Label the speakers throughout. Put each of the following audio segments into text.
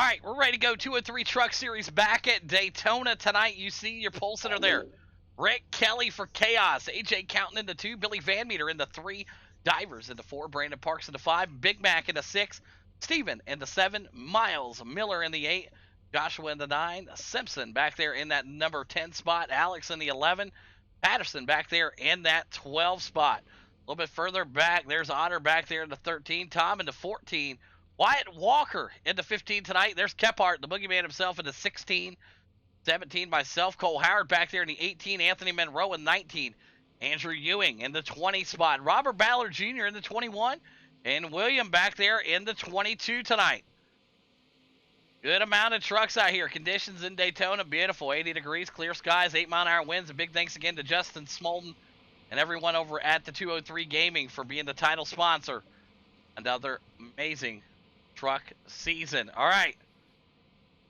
Speaker 1: right, we're ready to go. 203 Truck Series back at Daytona tonight. You see your pole sitter there. Rick Kelly for Chaos. AJ Counting in the 2. Billy Van Meter in the 3. Divers in the 4. Brandon Parks in the 5. Big Mac in the 6. Steven in the 7. Miles Miller in the 8. Joshua in the 9. Simpson back there in that number 10 spot. Alex in the 11. Patterson back there in that 12 spot. A little bit further back, there's Otter back there in the 13. Tom in the 14. Wyatt Walker in the 15 tonight. There's Kephart, the boogeyman himself, in the 16. 17, myself. Cole Howard back there in the 18. Anthony Monroe in 19. Andrew Ewing in the 20 spot. Robert Ballard Jr. in the 21. And William back there in the 22 tonight. Good amount of trucks out here. Conditions in Daytona, beautiful. 80 degrees, clear skies, 8-mile-an-hour winds. A big thanks again to Justin Smolden and everyone over at the 203 Gaming for being the title sponsor. Another amazing truck season. All right.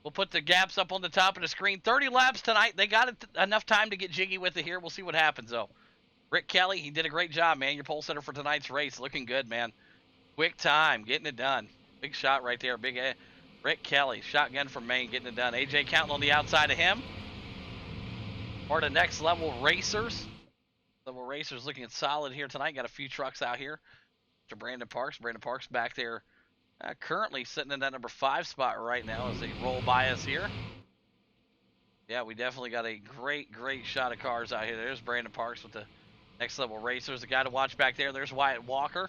Speaker 1: We'll put the gaps up on the top of the screen. 30 laps tonight. They got enough time to get jiggy with it here. We'll see what happens, though. Rick Kelly, he did a great job, man. Your pole sitter for tonight's race. Looking good, man. Quick time, getting it done. Big shot right there. Big Rick Kelly, shotgun from Maine, getting it done. AJ Counting on the outside of him. Or the next level racers. Level racers looking solid here tonight. Got a few trucks out here. To Brandon Parks. Brandon Parks back there. Currently sitting in that number 5 spot right now as they roll by us here. Yeah, we definitely got a great shot of cars out here. There's Brandon Parks with the next level racers. The guy to watch back there. There's Wyatt Walker.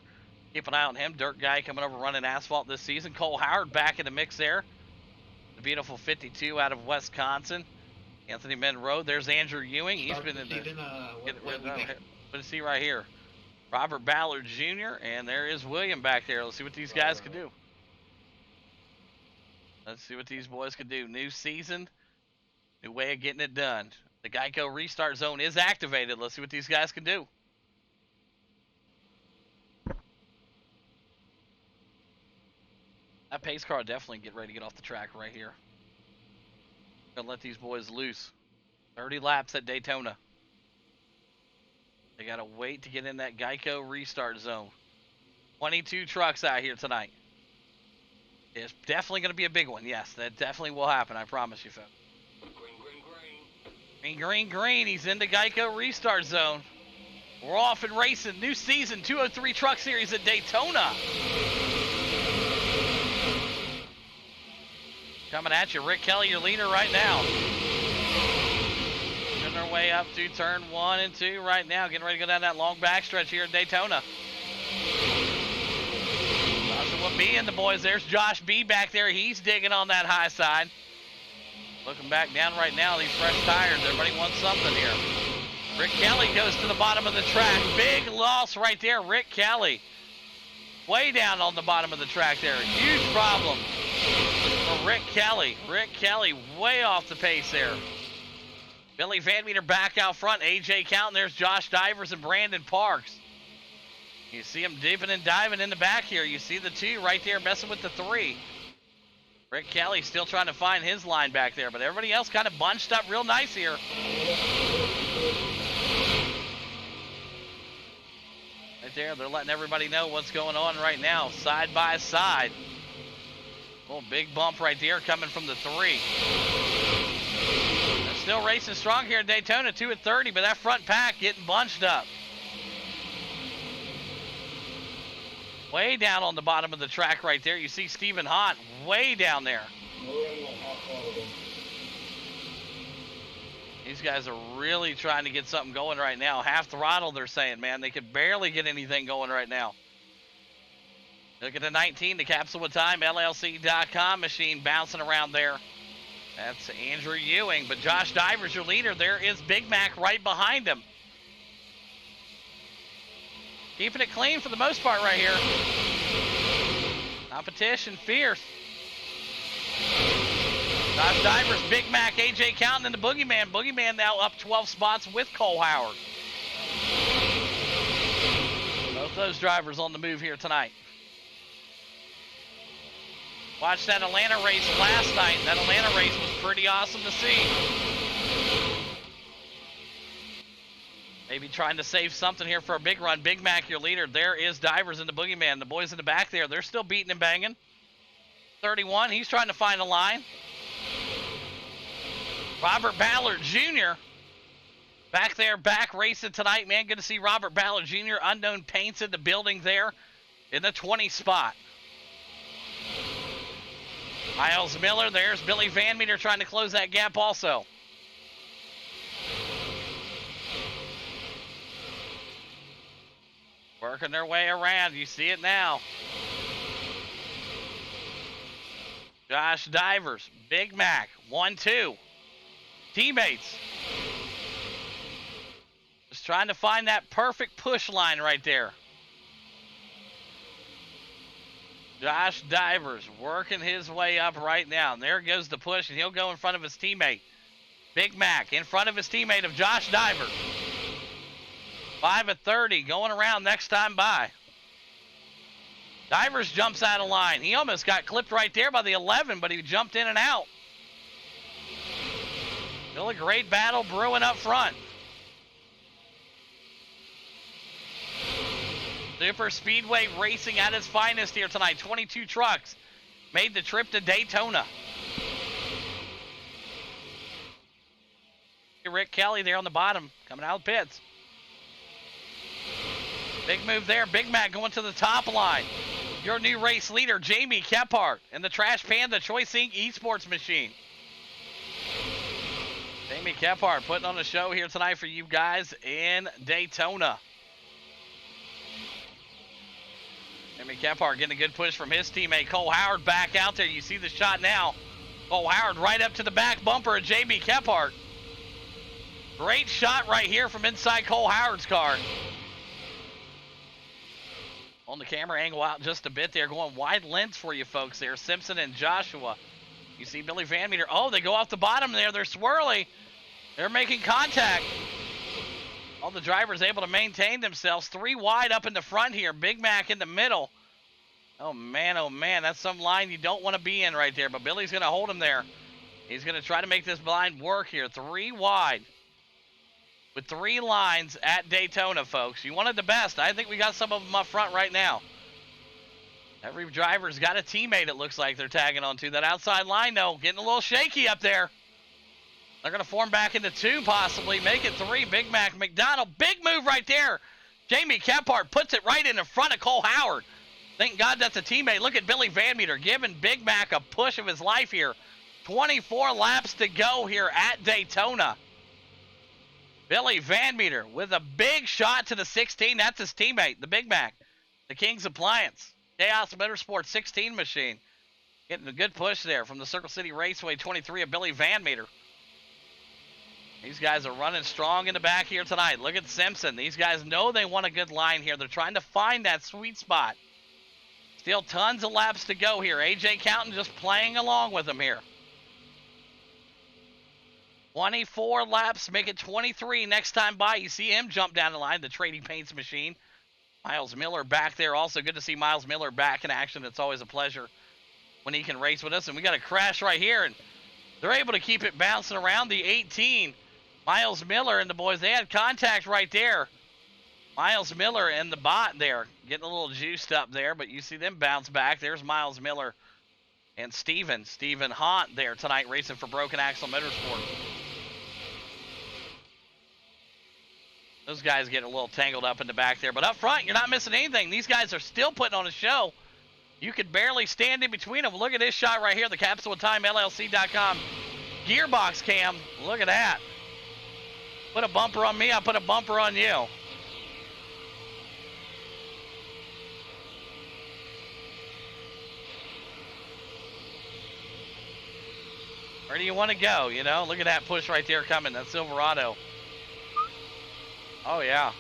Speaker 1: Keep an eye on him. Dirt guy coming over running asphalt this season. Cole Howard back in the mix there. The beautiful 52 out of Wisconsin. Anthony Monroe. There's Andrew Ewing. He's been in the... What is he right here? Robert Ballard Jr. And there is William back there. Let's see what these guys can do. Let's see what these boys can do. New season. New way of getting it done. The Geico restart zone is activated. Let's see what these guys can do. That pace car will definitely get ready to get off the track right here. Gonna let these boys loose. 30 laps at Daytona. They gotta wait to get in that Geico restart zone. 22 trucks out here tonight. It's definitely gonna be a big one. Yes, that definitely will happen. I promise you, folks. Green. He's in the Geico restart zone. We're off and racing. New season, 203 Truck Series at Daytona. Coming at you, Rick Kelly, your leader right now. Getting our way up to turn 1 and 2 right now. Getting ready to go down that long backstretch here at Daytona. Joshua B and the boys. There's Josh B back there. He's digging on that high side. Looking back down right now, these fresh tires. Everybody wants something here. Rick Kelly goes to the bottom of the track. Big loss right there, Rick Kelly. Way down on the bottom of the track there. Huge problem for Rick Kelly. Rick Kelly way off the pace there. Billy Van Meter back out front. AJ Counting. There's Josh Divers and Brandon Parks. You see him dipping and diving in the back here. You see the 2 right there messing with the 3. Rick Kelly still trying to find his line back there, but everybody else kind of bunched up real nice here. Right there, they're letting everybody know what's going on right now, side by side. Oh, big bump right there coming from the 3. They're still racing strong here at Daytona, 2 at 30, but that front pack getting bunched up. Way down on the bottom of the track right there. You see Stephen Hott way down there. These guys are really trying to get something going right now. Half throttle, they're saying, man. They could barely get anything going right now. Look at the 19, the Capsule with Time, LLC.com machine bouncing around there. That's Andrew Ewing. But Josh Divers, your leader. There is Big Mac right behind him. Keeping it clean for the most part right here. Competition fierce. Josh Divers, Big Mac, AJ Counting, and the Boogeyman. Boogeyman now up 12 spots with Cole Howard. Both those drivers on the move here tonight. Watched that Atlanta race last night. That Atlanta race was pretty awesome to see. Maybe trying to save something here for a big run. Big Mac, your leader. There is Divers and the Boogeyman. The boys in the back there, they're still beating and banging. 31, he's trying to find a line. Robert Ballard Jr. back there, back racing tonight, man. Good to see Robert Ballard Jr. Unknown Paints in the building there in the 20 spot. Miles Miller, there's Billy Van Meter trying to close that gap also. Working their way around. You see it now. Josh Divers, Big Mac, 1-2. Teammates. Just trying to find that perfect push line right there. Josh Divers working his way up right now. And there goes the push, and he'll go in front of his teammate. Big Mac in front of his teammate of Josh Divers. 5 at 30, going around next time by. Divers jumps out of line. He almost got clipped right there by the 11, but he jumped in and out. Still a great battle brewing up front. Super Speedway racing at its finest here tonight. 22 trucks made the trip to Daytona. Rick Kelly there on the bottom, coming out of the pits. Big move there. Big Mac going to the top line. Your new race leader, Jamie Kephart, and the Trash Panda Choice Inc. Esports machine. Jamie Kephart putting on a show here tonight for you guys in Daytona. Jamie Kephart getting a good push from his teammate Cole Howard back out there. You see the shot now. Cole Howard right up to the back bumper of Jamie Kephart. Great shot right here from inside Cole Howard's car. On the camera angle out just a bit there, going wide lens for you folks there. Simpson and Joshua. You see Billy Van Meter. Oh, they go off the bottom there. They're swirly. They're making contact. All the drivers able to maintain themselves. 3 wide up in the front here. Big Mac in the middle. Oh, man, that's some line you don't want to be in right there. But Billy's going to hold him there. He's going to try to make this line work here. 3 wide. With 3 lines at Daytona, folks. You wanted the best. I think we got some of them up front right now. Every driver's got a teammate, it looks like they're tagging onto. That outside line, though, getting a little shaky up there. They're going to form back into 2, possibly. Make it 3. Big Mac McDonald. Big move right there. Jamie Kephart puts it right in front of Cole Howard. Thank God that's a teammate. Look at Billy Van Meter giving Big Mac a push of his life here. 24 laps to go here at Daytona. Billy Van Meter with a big shot to the 16. That's his teammate, the Big Mac. The King's Appliance. Chaos Motorsports 16 machine. Getting a good push there from the Circle City Raceway 23 of Billy Van Meter. These guys are running strong in the back here tonight. Look at Simpson. These guys know they want a good line here. They're trying to find that sweet spot. Still tons of laps to go here. AJ Counting just playing along with them here. 24 laps, make it 23 next time by. You see him jump down the line, the Trading Paints machine. Miles Miller back there also. Good to see Miles Miller back in action. It's always a pleasure when he can race with us. And we got a crash right here, and they're able to keep it bouncing around the 18. Miles Miller and the boys, they had contact right there. Miles Miller and the bot there, getting a little juiced up there, but you see them bounce back. There's Miles Miller and Steven Haunt there tonight racing for Broken Axle Motorsport. Those guys get a little tangled up in the back there. But up front, you're not missing anything. These guys are still putting on a show. You could barely stand in between them. Look at this shot right here, the CapsuleTimeLLC.com gearbox cam. Look at that. Put a bumper on me, I put a bumper on you. Where do you want to go, you know? Look at that push right there coming, that Silverado. Oh, yeah.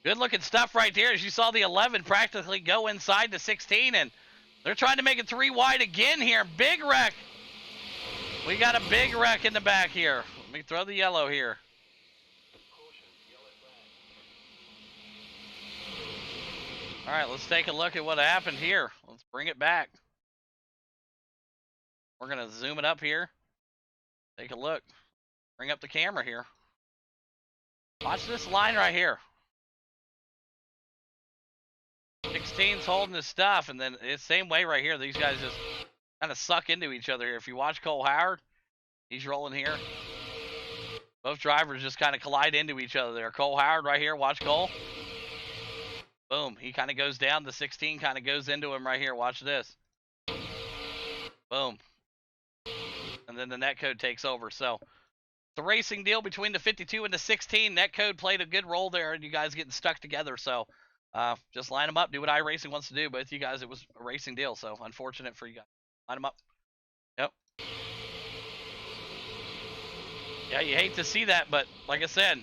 Speaker 1: Good looking stuff right there. As you saw the 11 practically go inside the 16, and they're trying to make it 3 wide again here. Big wreck. We got a big wreck in the back here. Let me throw the yellow here. All right, let's take a look at what happened here. Let's bring it back. We're going to zoom it up here. Take a look. Bring up the camera here. Watch this line right here. 16's holding his stuff, and then it's same way right here. These guys just kind of suck into each other here. If you watch Cole Howard, he's rolling here. Both drivers just kind of collide into each other there. Cole Howard right here. Watch Cole. Boom. He kind of goes down. The 16 kind of goes into him right here. Watch this. Boom. And then the netcode takes over. So the racing deal between the 52 and the 16. Netcode played a good role there, and you guys getting stuck together. So just line them up. Do what iRacing wants to do. Both you guys, it was a racing deal. So unfortunate for you guys. Line them up. Yep. Yeah, you hate to see that, but like I said,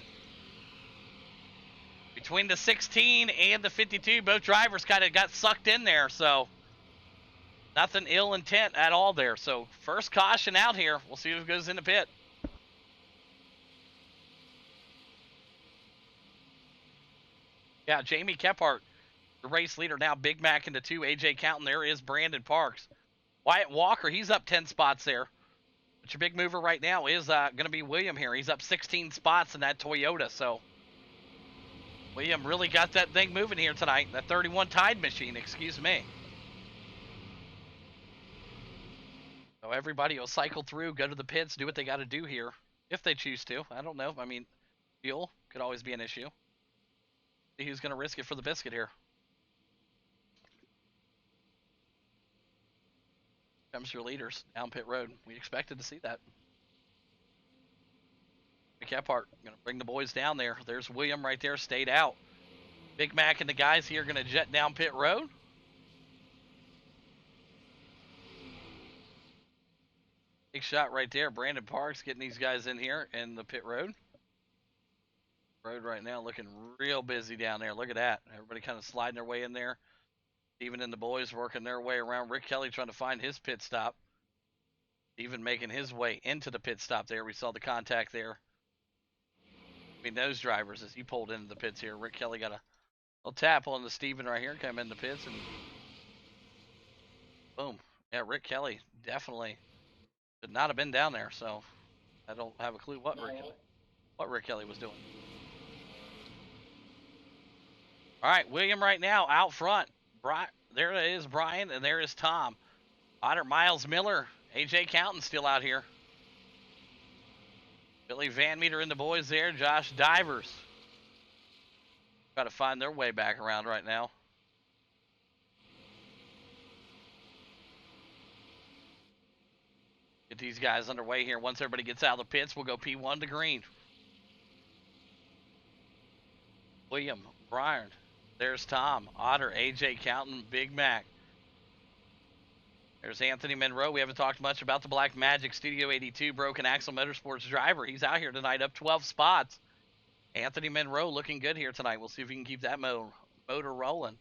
Speaker 1: between the 16 and the 52, both drivers kind of got sucked in there, so nothing ill intent at all there. So first caution out here. We'll see who goes in the pit. Yeah, Jamie Kephart, the race leader now. Big Mac into 2. AJ Counting. There is Brandon Parks. Wyatt Walker, he's up 10 spots there. But your big mover right now is going to be William here. He's up 16 spots in that Toyota. So William really got that thing moving here tonight. That 31 Tide machine, excuse me. So everybody will cycle through, go to the pits, do what they got to do here. If they choose to. I don't know. I mean, fuel could always be an issue. See who's going to risk it for the biscuit here. Comes your leaders down pit road. We expected to see that. Kephart going to bring the boys down there. There's William right there, stayed out. Big Mac and the guys here going to jet down pit road. Big shot right there. Brandon Parks getting these guys in here in the pit road. Road right now looking real busy down there. Look at that. Everybody kind of sliding their way in there. Steven and the boys working their way around. Rick Kelly trying to find his pit stop. Even making his way into the pit stop there. We saw the contact there. I mean, those drivers as he pulled into the pits here. Rick Kelly got a little tap on the Steven right here. Come in the pits and boom. Yeah, Rick Kelly definitely should not have been down there. So I don't have a clue what Rick Kelly was doing. All right, William right now out front. There is Brian, and there is Tom. Otter, Miles Miller, AJ Counting still out here. Billy Van Meter and the boys there. Josh Divers. Got to find their way back around right now. Get these guys underway here. Once everybody gets out of the pits, we'll go P1 to green. William, Brian. There's Tom, Otter, AJ Counting, Big Mac. There's Anthony Monroe. We haven't talked much about the Black Magic Studio 82 Broken Axle Motorsports driver. He's out here tonight, up 12 spots. Anthony Monroe looking good here tonight. We'll see if we can keep that motor rolling.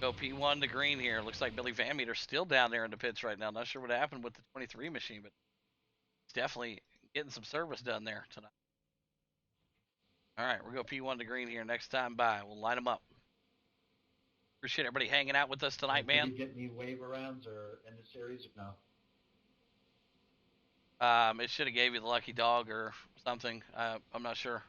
Speaker 1: Go P1 to green here. Looks like Billy Van Meter's still down there in the pits right now. Not sure what happened with the 23 machine, but he's definitely getting some service done there tonight. All right, we'll go P1 to green here next time by. We'll line them up. Appreciate everybody hanging out with us tonight, man.
Speaker 2: Did you get any wave arounds or in the series or no?
Speaker 1: It should have gave you the lucky dog or something. I'm not sure.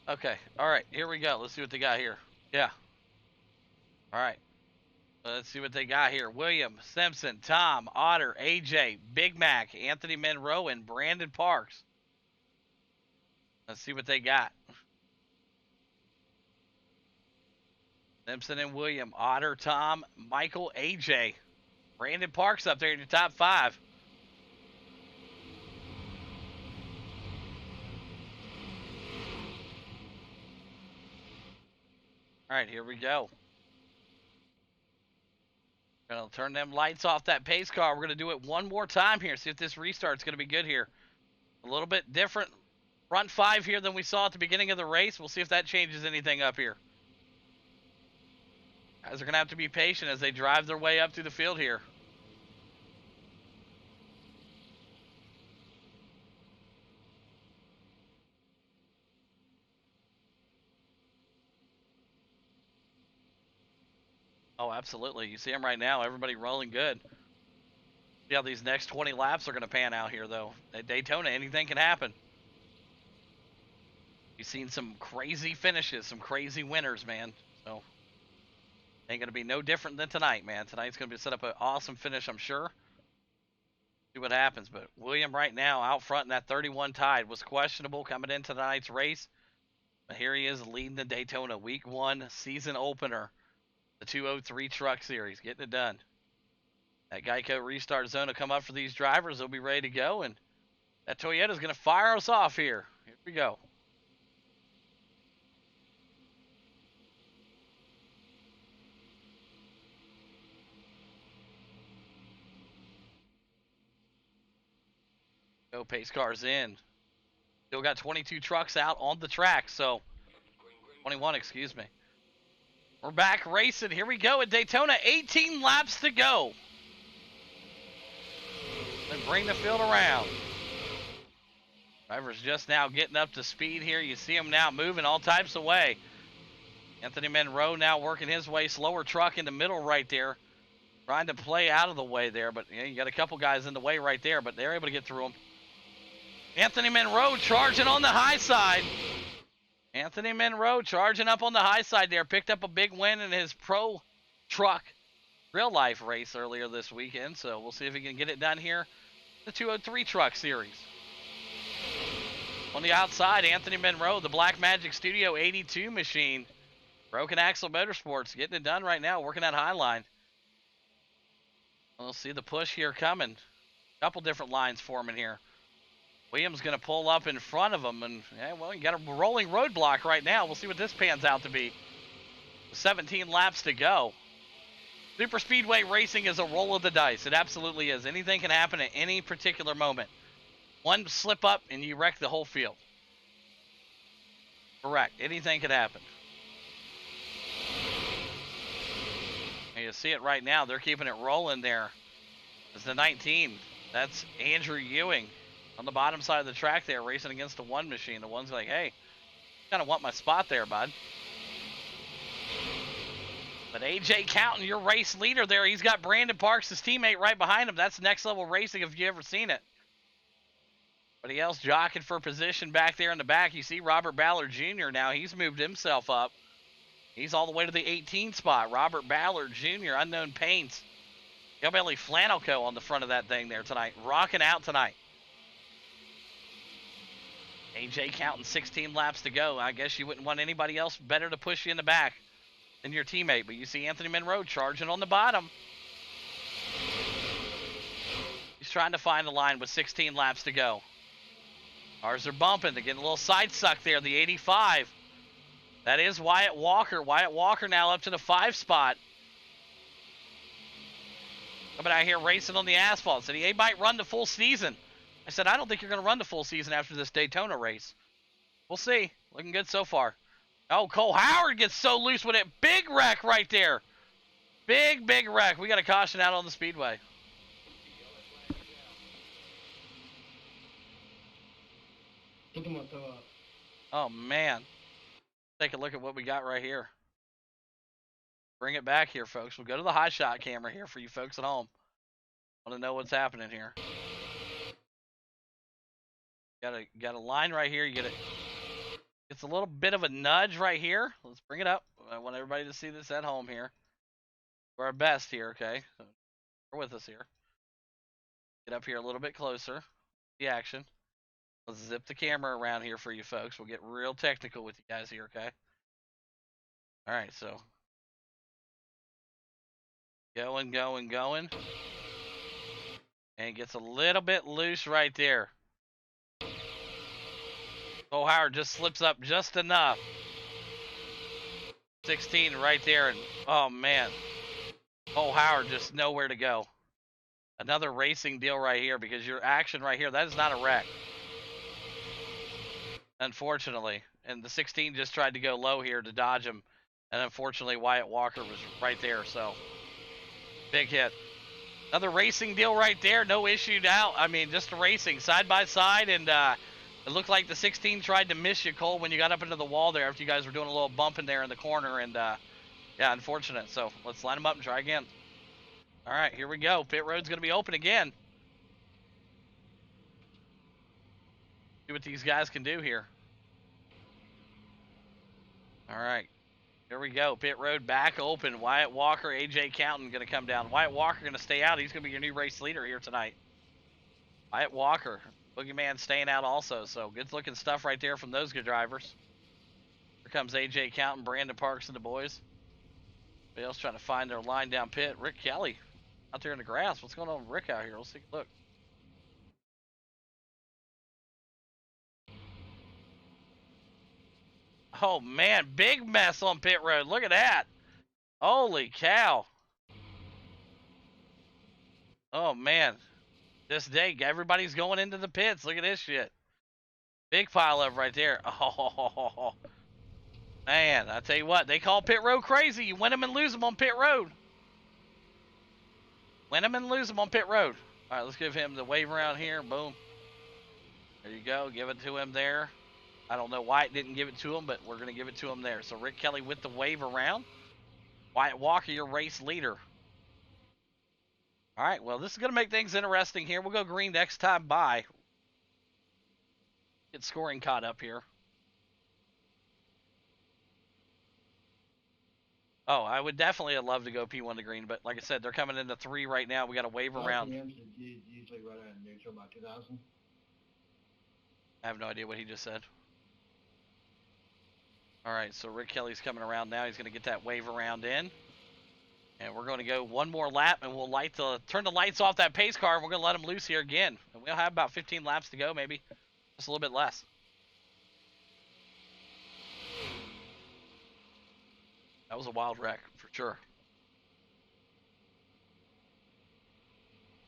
Speaker 1: Okay, all right, here we go. Let's see what they got here. Yeah. All right. Let's see what they got here. William, Simpson, Tom, Otter, AJ, Big Mac, Anthony Monroe, and Brandon Parks. Let's see what they got. Simpson and William, Otter, Tom, Michael, AJ. Brandon Parks up there in your top 5. All right, here we go. Gonna turn them lights off that pace car. We're gonna do it one more time here. See if this restart's gonna be good here. A little bit different front 5 here than we saw at the beginning of the race. We'll see if that changes anything up here. Guys are gonna have to be patient as they drive their way up through the field here. Oh, absolutely. You see them right now. Everybody rolling good. See how these next 20 laps are going to pan out here, though. At Daytona, anything can happen. You've seen some crazy finishes, some crazy winners, man. So, ain't going to be no different than tonight, man. Tonight's going to be set up an awesome finish, I'm sure. See what happens. But William right now out front in that 31 Tide was questionable coming into tonight's race. But here he is leading the Daytona Week 1 season opener. The 203 Truck Series, getting it done. That Geico restart zone will come up for these drivers. They'll be ready to go. And that Toyota's going to fire us off here. Here we go. Go, pace cars in. Still got 22 trucks out on the track, so 21, excuse me. We're back racing. Here we go at Daytona. 18 laps to go. And bring the field around. Drivers just now getting up to speed here. You see them now moving all types of way. Anthony Monroe now working his way. Slower truck in the middle right there. Trying to play out of the way there, but you got a couple guys in the way right there, but they're able to get through them. Anthony Monroe charging on the high side. Anthony Monroe charging up on the high side there. Picked up a big win in his pro truck real life race earlier this weekend. So we'll see if he can get it done here. The 203 Truck Series. On the outside, Anthony Monroe, the Black Magic Studio 82 machine. Broken Axle Motorsports getting it done right now, working that high line. We'll see the push here coming. Couple different lines forming here. Williams going to pull up in front of him, and, yeah, well, you got a rolling roadblock right now. We'll see what this pans out to be. 17 laps to go. Super Speedway racing is a roll of the dice. It absolutely is. Anything can happen at any particular moment. One slip up, and you wreck the whole field. Correct. Anything could happen. And you see it right now. They're keeping it rolling there. It's the 19. That's Andrew Ewing. On the bottom side of the track there, racing against the one machine. The one's like, hey, kind of want my spot there, bud. But AJ Counting, your race leader there. He's got Brandon Parks, his teammate, right behind him. That's next level racing if you ever seen it. Anybody else jockeying for position back there in the back? You see Robert Ballard Jr. now. He's moved himself up. He's all the way to the 18 spot. Robert Ballard Jr., Unknown Paints. Hillbilly Flannel Co. on the front of that thing there tonight. Rocking out tonight. AJ Counting 16 laps to go. I guess you wouldn't want anybody else better to push you in the back than your teammate. But you see Anthony Monroe charging on the bottom. He's trying to find a line with 16 laps to go. Cars are bumping. They're getting a little side suck there. The 85. That is Wyatt Walker. Wyatt Walker now up to the 5 spot. Coming out here racing on the asphalt. Said he might run the full season. I said, I don't think you're going to run the full season after this Daytona race. We'll see. Looking good so far. Oh, Cole Howard gets so loose with it. Big wreck right there. Big wreck. We got a caution out on the speedway. Oh, man. Take a look at what we got right here. Bring it back here, folks. We'll go to the high shot camera here for you folks at home. Want to know what's happening here. Got a line right here. You get it. It's a little bit of a nudge right here. Let's bring it up. I want everybody to see this at home here. Do our best here, okay? So bear with us here. Get up here a little bit closer. The action. Let's zip the camera around here for you folks. We'll get real technical with you guys here, okay? All right, so going. And it gets a little bit loose right there. Cole Howard just slips up just enough. 16 right there, and oh man. Cole Howard just nowhere to go. Another racing deal right here because your action right here, that is not a wreck. Unfortunately. And the 16 just tried to go low here to dodge him. And unfortunately, Wyatt Walker was right there, so big hit. Another racing deal right there, no issue out. I mean, just racing side by side, and it looked like the 16 tried to miss you, Cole, when you got up into the wall there after you guys were doing a little bumping there in the corner, and yeah, unfortunate. So let's line them up and try again. All right, here we go. Pit road's going to be open again. See what these guys can do here. All right. Here we go. Pit road back open. Wyatt Walker, AJ Countin going to come down. Wyatt Walker going to stay out. He's going to be your new race leader here tonight. Wyatt Walker. Boogeyman staying out also. So good looking stuff right there from those good drivers. Here comes AJ Countin, Brandon Parks, and the boys. Everybody else trying to find their line down pit. Rick Kelly out there in the grass. What's going on with Rick out here? Let's take a look. Oh, man. Big mess on pit road. Look at that. Holy cow. Oh, man. This day, everybody's going into the pits. Look at this shit. Big pile of right there. Oh, man. I tell you what. They call pit road crazy. You win them and lose them on pit road. Win them and lose them on pit road. All right, let's give him the wave around here. Boom. There you go. Give it to him there. I don't know why it didn't give it to him, but we're going to give it to him there. So Rick Kelly with the wave around. Wyatt Walker, your race leader. All right, well, this is going to make things interesting here. We'll go green next time by. Get scoring caught up here. Oh, I would definitely have loved to go P1 to green, but like I said, they're coming into 3 right now. We got a wave around.
Speaker 2: Usually run out of neutral about 2,000.
Speaker 1: I have no idea what he just said. All right, so Rick Kelly's coming around now. He's going to get that wave around in. And we're going to go one more lap, and we'll turn the lights off that pace car, and we're going to let him loose here again. And we'll have about 15 laps to go, maybe. Just a little bit less. That was a wild wreck, for sure.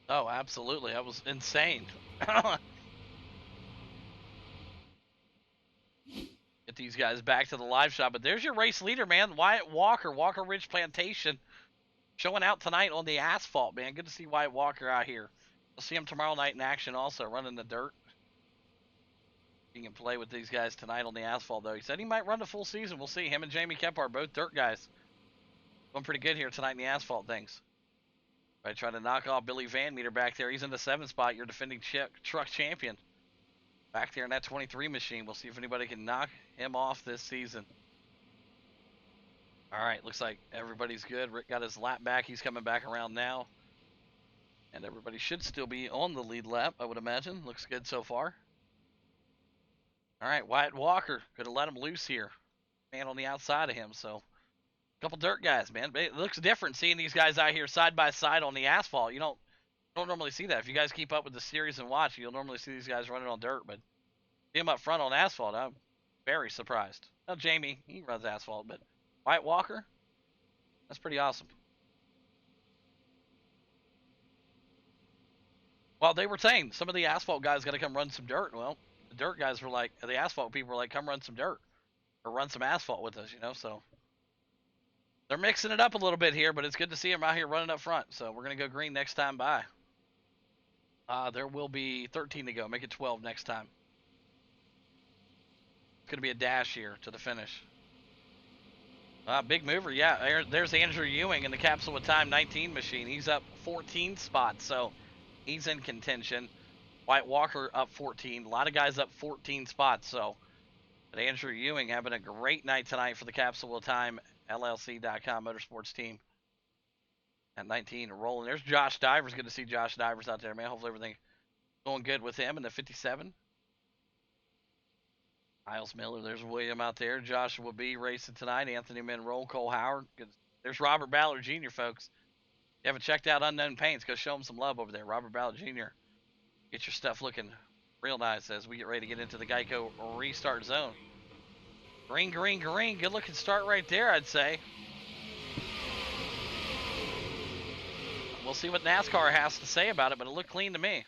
Speaker 1: Oh, absolutely. That was insane. Get these guys back to the live shot. But there's your race leader, man. Wyatt Walker, Walker Ridge Plantation. Showing out tonight on the asphalt, man. Good to see Wyatt Walker out here. We'll see him tomorrow night in action also, running the dirt. He can play with these guys tonight on the asphalt, though. He said he might run the full season. We'll see. Him and Jamie Kephart, both dirt guys. Going pretty good here tonight in the asphalt things. Right, trying to knock off Billy Van Meter back there. He's in the 7th spot. Your defending truck champion. Back there in that 23 machine. We'll see if anybody can knock him off this season. All right, looks like everybody's good. Rick got his lap back. He's coming back around now. And everybody should still be on the lead lap, I would imagine. Looks good so far. All right, Wyatt Walker. Could have let him loose here. Man on the outside of him, so. A couple dirt guys, man. It looks different seeing these guys out here side by side on the asphalt. You don't normally see that. If you guys keep up with the series and watch, you'll normally see these guys running on dirt. But see them up front on asphalt, I'm very surprised. Now, Jamie, he runs asphalt, but Wyatt Walker, that's pretty awesome. Well, they were saying some of the asphalt guys got to come run some dirt. Well, the dirt guys were like, the asphalt people were like, come run some dirt or run some asphalt with us, you know, so. They're mixing it up a little bit here, but it's good to see them out here running up front. So we're going to go green next time by. There will be 13 to go. Make it 12 next time. It's going to be a dash here to the finish. Big mover, yeah. There's Andrew Ewing in the Capsule with Time 19 machine. He's up 14 spots, so he's in contention. Wyatt Walker up 14. A lot of guys up 14 spots, so. But Andrew Ewing having a great night tonight for the Capsule with Time LLC.com motorsports team at 19 rolling. There's Josh Divers. Good to see Josh Divers out there, man. Hopefully everything going good with him in the 57. Miles Miller. There's William out there. Josh will be racing tonight. Anthony Monroe, Cole Howard. Good. There's Robert Ballard Jr., folks. If you haven't checked out Unknown Paints, go show him some love over there. Robert Ballard Jr. Get your stuff looking real nice as we get ready to get into the Geico restart zone. Green, green, green. Good looking start right there, I'd say. We'll see what NASCAR has to say about it, but it looked clean to me.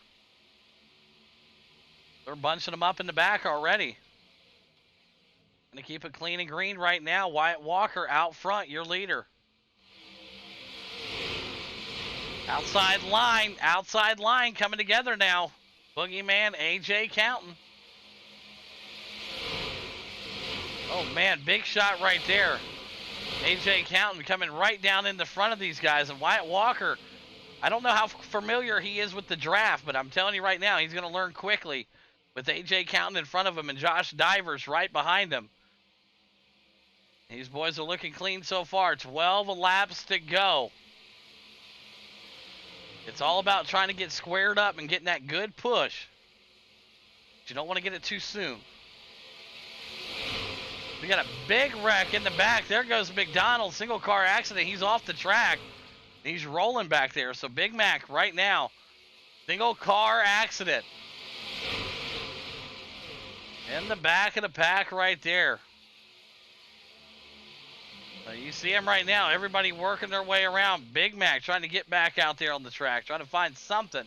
Speaker 1: They're bunching them up in the back already. Going to keep it clean and green right now. Wyatt Walker out front, your leader. Outside line coming together now. Boogeyman, AJ Countin. Oh, man, big shot right there. AJ Countin coming right down in the front of these guys. And Wyatt Walker, I don't know how familiar he is with the draft, but I'm telling you right now, he's going to learn quickly with AJ Counting in front of him and Josh Divers right behind him. These boys are looking clean so far. 12 laps to go. It's all about trying to get squared up and getting that good push. But you don't want to get it too soon. We got a big wreck in the back. There goes McDonald. Single car accident. He's off the track. He's rolling back there. So Big Mac right now. Single car accident. In the back of the pack right there. You see him right now. Everybody working their way around. Big Mac trying to get back out there on the track. Trying to find something.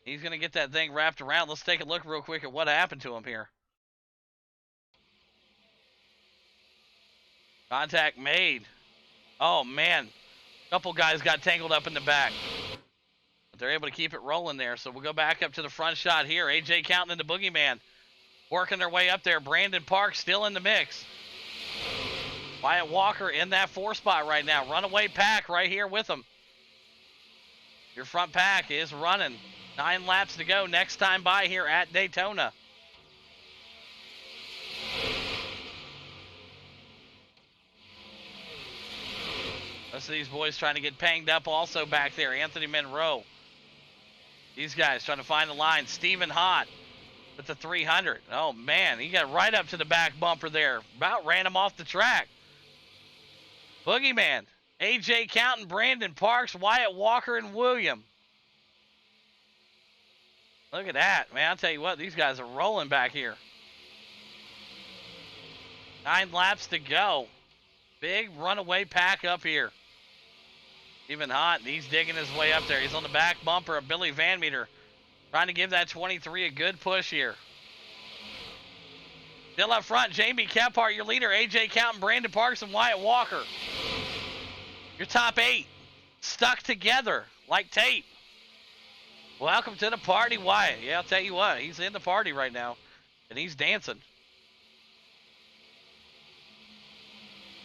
Speaker 1: He's going to get that thing wrapped around. Let's take a look real quick at what happened to him here. Contact made. Oh, man. A couple guys got tangled up in the back. But they're able to keep it rolling there. So we'll go back up to the front shot here. AJ Counting in the Boogeyman. Working their way up there. Brandon Park still in the mix. Wyatt Walker in that 4 spot right now. Runaway pack right here with him. Your front pack is running. 9 laps to go. Next time by here at Daytona. Most of these boys trying to get panged up also back there. Anthony Monroe. These guys trying to find the line. Stephen Hott with the 300. Oh, man. He got right up to the back bumper there. About ran him off the track. Boogeyman. AJ Counting, Brandon Parks, Wyatt Walker, and William. Look at that, man. I'll tell you what, these guys are rolling back here. 9 laps to go. Big runaway pack up here. Even Hot, he's digging his way up there. He's on the back bumper of Billy Van Meter. Trying to give that 23 a good push here. Still up front, Jamie Kephart, your leader. AJ Counting, Brandon Parks, and Wyatt Walker. Your top 8 stuck together like tape. Welcome to the party, Wyatt. Yeah, I'll tell you what, he's in the party right now, and he's dancing.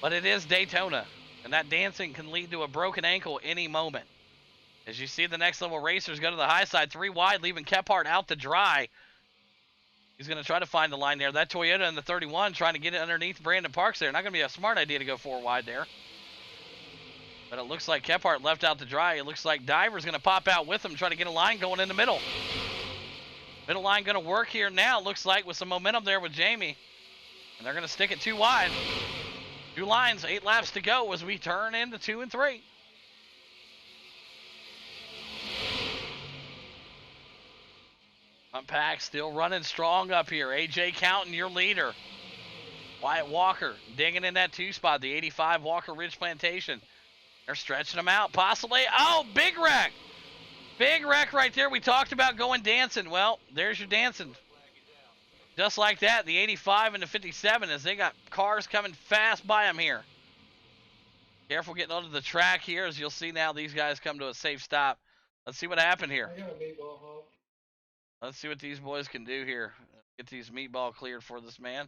Speaker 1: But it is Daytona, and that dancing can lead to a broken ankle any moment. As you see the next level racers go to the high side, 3 wide, leaving Kephart out to dry. He's going to try to find the line there. That Toyota in the 31 trying to get it underneath Brandon Parks there. Not going to be a smart idea to go 4 wide there. But it looks like Kephart left out to dry. It looks like Diver's going to pop out with him, try to get a line going in the middle. Middle line going to work here now, looks like, with some momentum there with Jamie. And they're going to stick it 2 wide. 2 lines, 8 laps to go as we turn into 2 and 3. Pack still running strong up here. AJ Counting, your leader. Wyatt Walker digging in that 2 spot, the 85 Walker Ridge Plantation. They're stretching them out, possibly. Oh, big wreck. Big wreck right there. We talked about going dancing. Well, there's your dancing. Just like that, the 85 and the 57 as they got cars coming fast by them here. Careful getting onto the track here as you'll see now these guys come to a safe stop. Let's see what happened here. Let's see what these boys can do here. Get these meatball cleared for this man.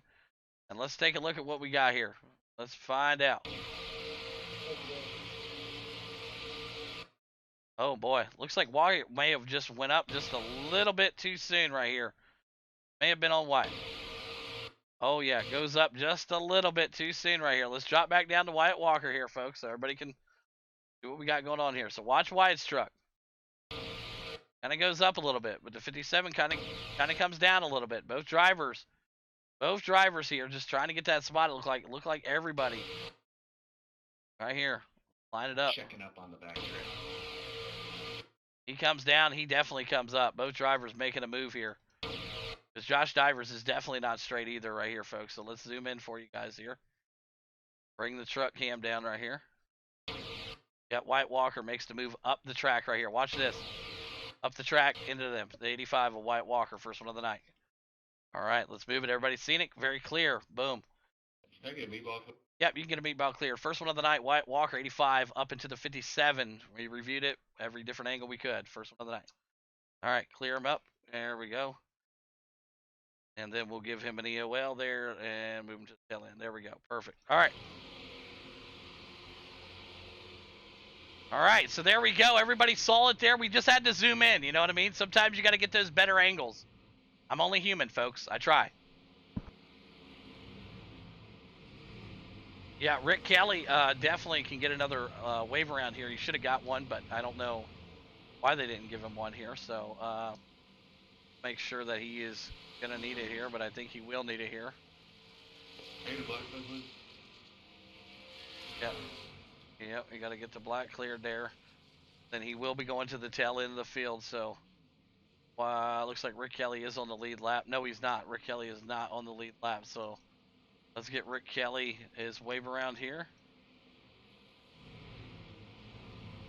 Speaker 1: And let's take a look at what we got here. Let's find out. Oh boy, looks like Wyatt may have just went up just a little bit too soon right here. May have been on Wyatt. Oh yeah, goes up just a little bit too soon right here. Let's drop back down to Wyatt Walker here, folks, so everybody can see what we got going on here. So watch Wyatt's truck. Kind of goes up a little bit, but the 57 kind of comes down a little bit. Both drivers here just trying to get that spot. It look like everybody right here. Line it up.
Speaker 2: Checking up on the back trail.
Speaker 1: He comes down. He definitely comes up. Both drivers making a move here. Because Josh Divers is definitely not straight either right here, folks. So let's zoom in for you guys here. Bring the truck cam down right here. Got Wyatt Walker makes the move up the track right here. Watch this. Up the track into them. The 85 of Wyatt Walker, first one of the night. All right, let's move it. Everybody scenic, very clear. Boom.
Speaker 2: Can I get a meatball?
Speaker 1: Yep, you can get a meatball clear. First one of the night, Wyatt Walker, 85, up into the 57. We reviewed it, every different angle we could. First one of the night. All right, clear him up. There we go. And then we'll give him an EOL there and move him to the tail end. There we go. Perfect. All right. All right, so there we go. Everybody saw it there. We just had to zoom in. You know what I mean? Sometimes you got to get those better angles. I'm only human, folks. I try. Yeah, Rick Kelly definitely can get another wave around here. He should have got one, but I don't know why they didn't give him one here. So make sure that he is going to need it here, but I think he will need it here.
Speaker 2: Hey, the black one.
Speaker 1: Yep. Yep, you got to get the black cleared there. Then he will be going to the tail end of the field, so looks like Rick Kelly is on the lead lap. No, he's not. Rick Kelly is not on the lead lap, so let's get Rick Kelly his wave around here.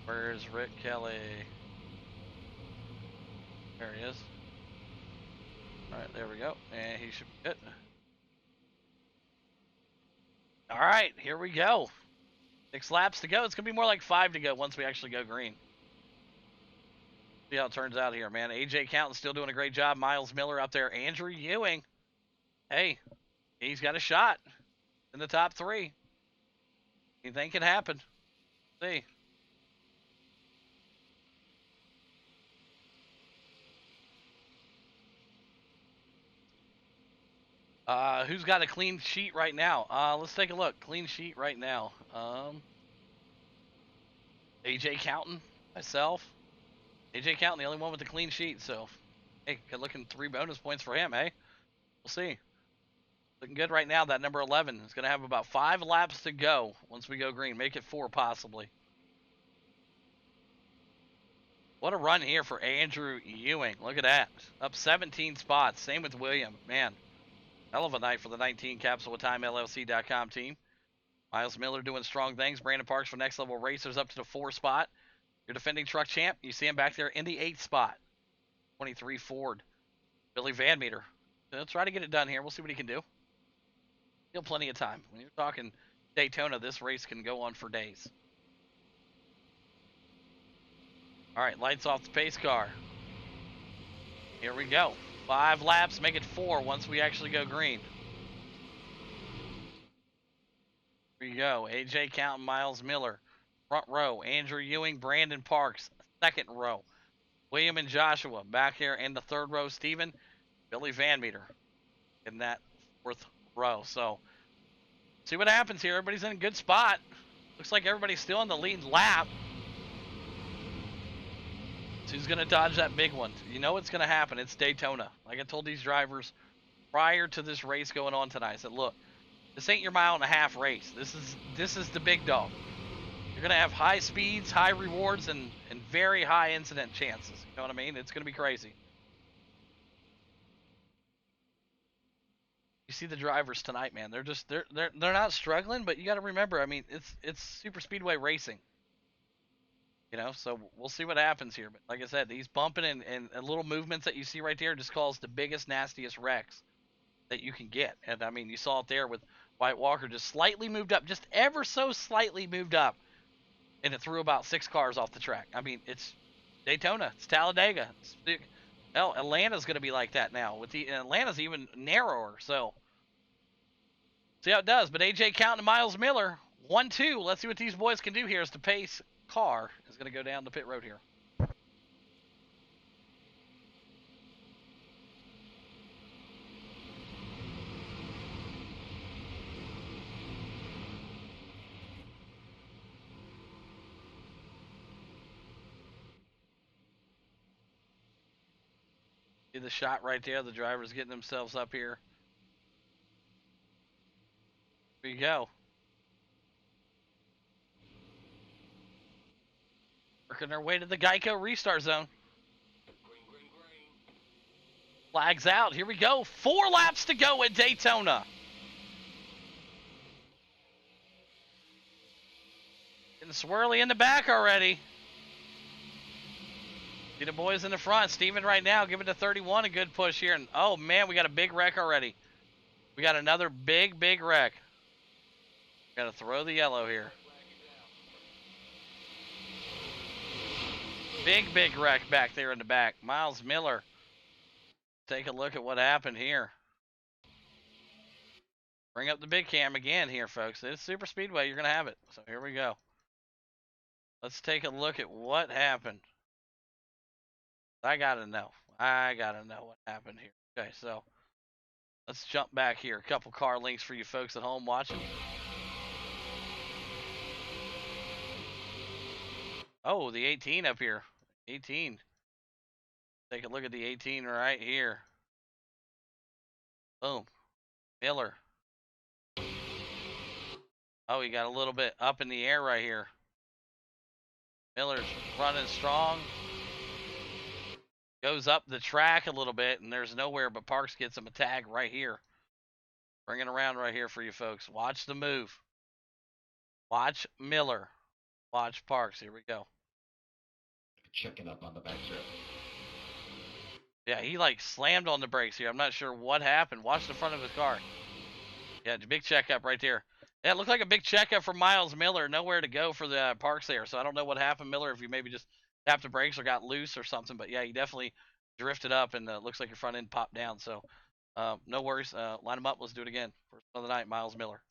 Speaker 1: Where's Rick Kelly? There he is. Alright, there we go. And he should be good. Alright, here we go. 6 laps to go. It's going to be more like 5 to go once we actually go green. See how it turns out here, man. AJ Countin still doing a great job. Miles Miller up there. Andrew Ewing. Hey, he's got a shot in the top 3. Anything can happen. See. Who's got a clean sheet right now? Let's take a look. Clean sheet right now. AJ Countin, myself. AJ Countin, the only one with the clean sheet. So, hey, good looking 3 bonus points for him, eh? We'll see. Looking good right now. That number 11 is going to have about 5 laps to go once we go green. Make it 4 possibly. What a run here for Andrew Ewing. Look at that. Up 17 spots. Same with William. Man, hell of a night for the 19 Capsule with Time LLC.com team. Miles Miller doing strong things. Brandon Parks for Next Level Racers up to the 4 spot. Your defending truck champ, you see him back there in the 8th spot. 23 Ford. Billy Van Meter. He'll try to get it done here. We'll see what he can do. Still plenty of time. When you're talking Daytona, this race can go on for days. All right, lights off the pace car. Here we go. 5 laps, make it 4 once we actually go green. Here we go. AJ Countin, Miles Miller. Front row, Andrew Ewing, Brandon Parks. 2nd row, William and Joshua. Back here in the 3rd row, Steven, Billy Van Meter in that 4th row. So, see what happens here. Everybody's in a good spot. Looks like everybody's still in the lead lap. So who's going to dodge that big one? You know what's going to happen. It's Daytona. Like I told these drivers prior to this race going on tonight, I said, look, this ain't your 1.5 mile race. This is the big dog. You're going to have high speeds, high rewards, and very high incident chances. You know what I mean? It's going to be crazy. You see the drivers tonight, man. They're not struggling, but you got to remember, I mean, it's super speedway racing. You know, so we'll see what happens here. But like I said, these bumping and little movements that you see right there just cause the biggest, nastiest wrecks that you can get. And I mean, you saw it there with White Walker just slightly moved up, just ever so slightly moved up, and it threw about 6 cars off the track. I mean, it's Daytona, it's Talladega. Hell, Atlanta's going to be like that now. Atlanta's even narrower. So see how it does. But AJ Countin and Miles Miller, 1-2. Let's see what these boys can do here as the pace car is going to go down the pit road here. See the shot right there. The drivers getting themselves up here. Here you go. Working their way to the Geico restart zone. Flags out. Here we go. 4 laps to go at Daytona. Getting swirly in the back already. See the boys in the front. Steven right now giving to 31 a good push here. And oh man, we got a big wreck already. We got another big wreck. Got to throw the yellow here. Big wreck back there in the back. Miles Miller. Take a look at what happened here. Bring up the big cam again here, folks. It's Super Speedway. You're going to have it. So here we go. Let's take a look at what happened. I got to know. I got to know what happened here. Okay, so let's jump back here. A couple car links for you folks at home watching. Oh, the 18 up here. 18. Take a look at the 18 right here. Boom. Miller. Oh, he got a little bit up in the air right here. Miller's running strong. Goes up the track a little bit, and there's nowhere but Parks gets him a tag right here. Bring it around right here for you folks. Watch the move. Watch Miller. Watch Parks. Here we go.
Speaker 2: Checking up on the back strip.
Speaker 1: Yeah, he like slammed on the brakes here. I'm not sure what happened. Watch the front of his car. Yeah, the big checkup right there. Yeah, it looked like a big checkup for Miles Miller. Nowhere to go for the Parks there. So I don't know what happened, Miller, if you maybe just tapped the brakes or got loose or something. But yeah, you definitely drifted up and looks like your front end popped down. So no worries. Line them up. Let's do it again. First of the night, Miles Miller.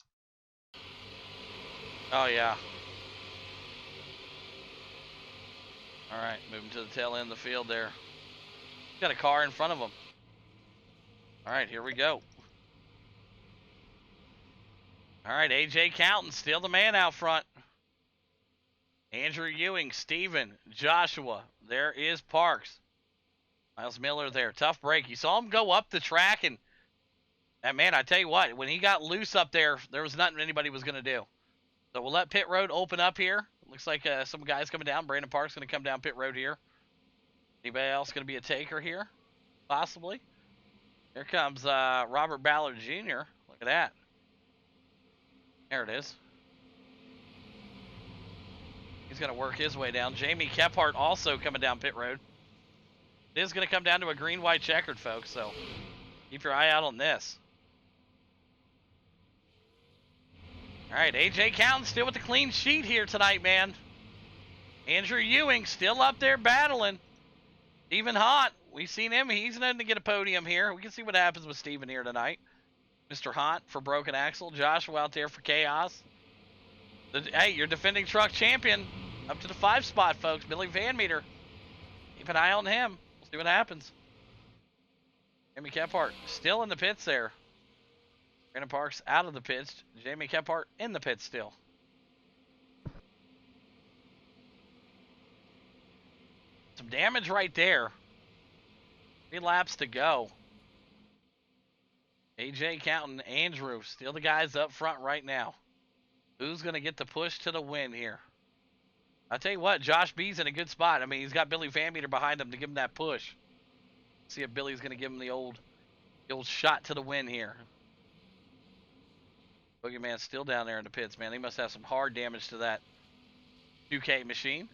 Speaker 1: Oh, yeah. All right, moving to the tail end of the field there. Got a car in front of him. All right, here we go. All right, AJ Counting, still the man out front. Andrew Ewing, Steven, Joshua. There is Parks. Miles Miller there. Tough break. You saw him go up the track, and man, I tell you what, when he got loose up there, there was nothing anybody was going to do. So we'll let pit road open up here. Looks like some guys coming down. Brandon Parks going to come down pit road here. Anybody else going to be a taker here? Possibly. Here comes Robert Ballard Jr. Look at that. There it is. He's going to work his way down. Jamie Kephart also coming down pit road. It is going to come down to a green-white checkered, folks, so keep your eye out on this. All right, AJ Counting still with the clean sheet here tonight, man. Andrew Ewing still up there battling. Stephen Haunt, we've seen him. He's going to get a podium here. We can see what happens with Stephen here tonight. Mr. Haunt for Broken Axle. Joshua out there for Chaos. Hey, your defending truck champion up to the 5 spot, folks. Billy Van Meter. Keep an eye on him. We'll see what happens. Jamie Kephart still in the pits there. Brandon Parks out of the pits. Jamie Kephart in the pits still. Some damage right there. 3 laps to go. AJ Counting, Andrew, still the guys up front right now. Who's going to get the push to the win here? I tell you what, Josh B's in a good spot. I mean, he's got Billy Van Meter behind him to give him that push. See if Billy's going to give him the old shot to the win here. Boogeyman's still down there in the pits, man. He must have some hard damage to that 2K machine.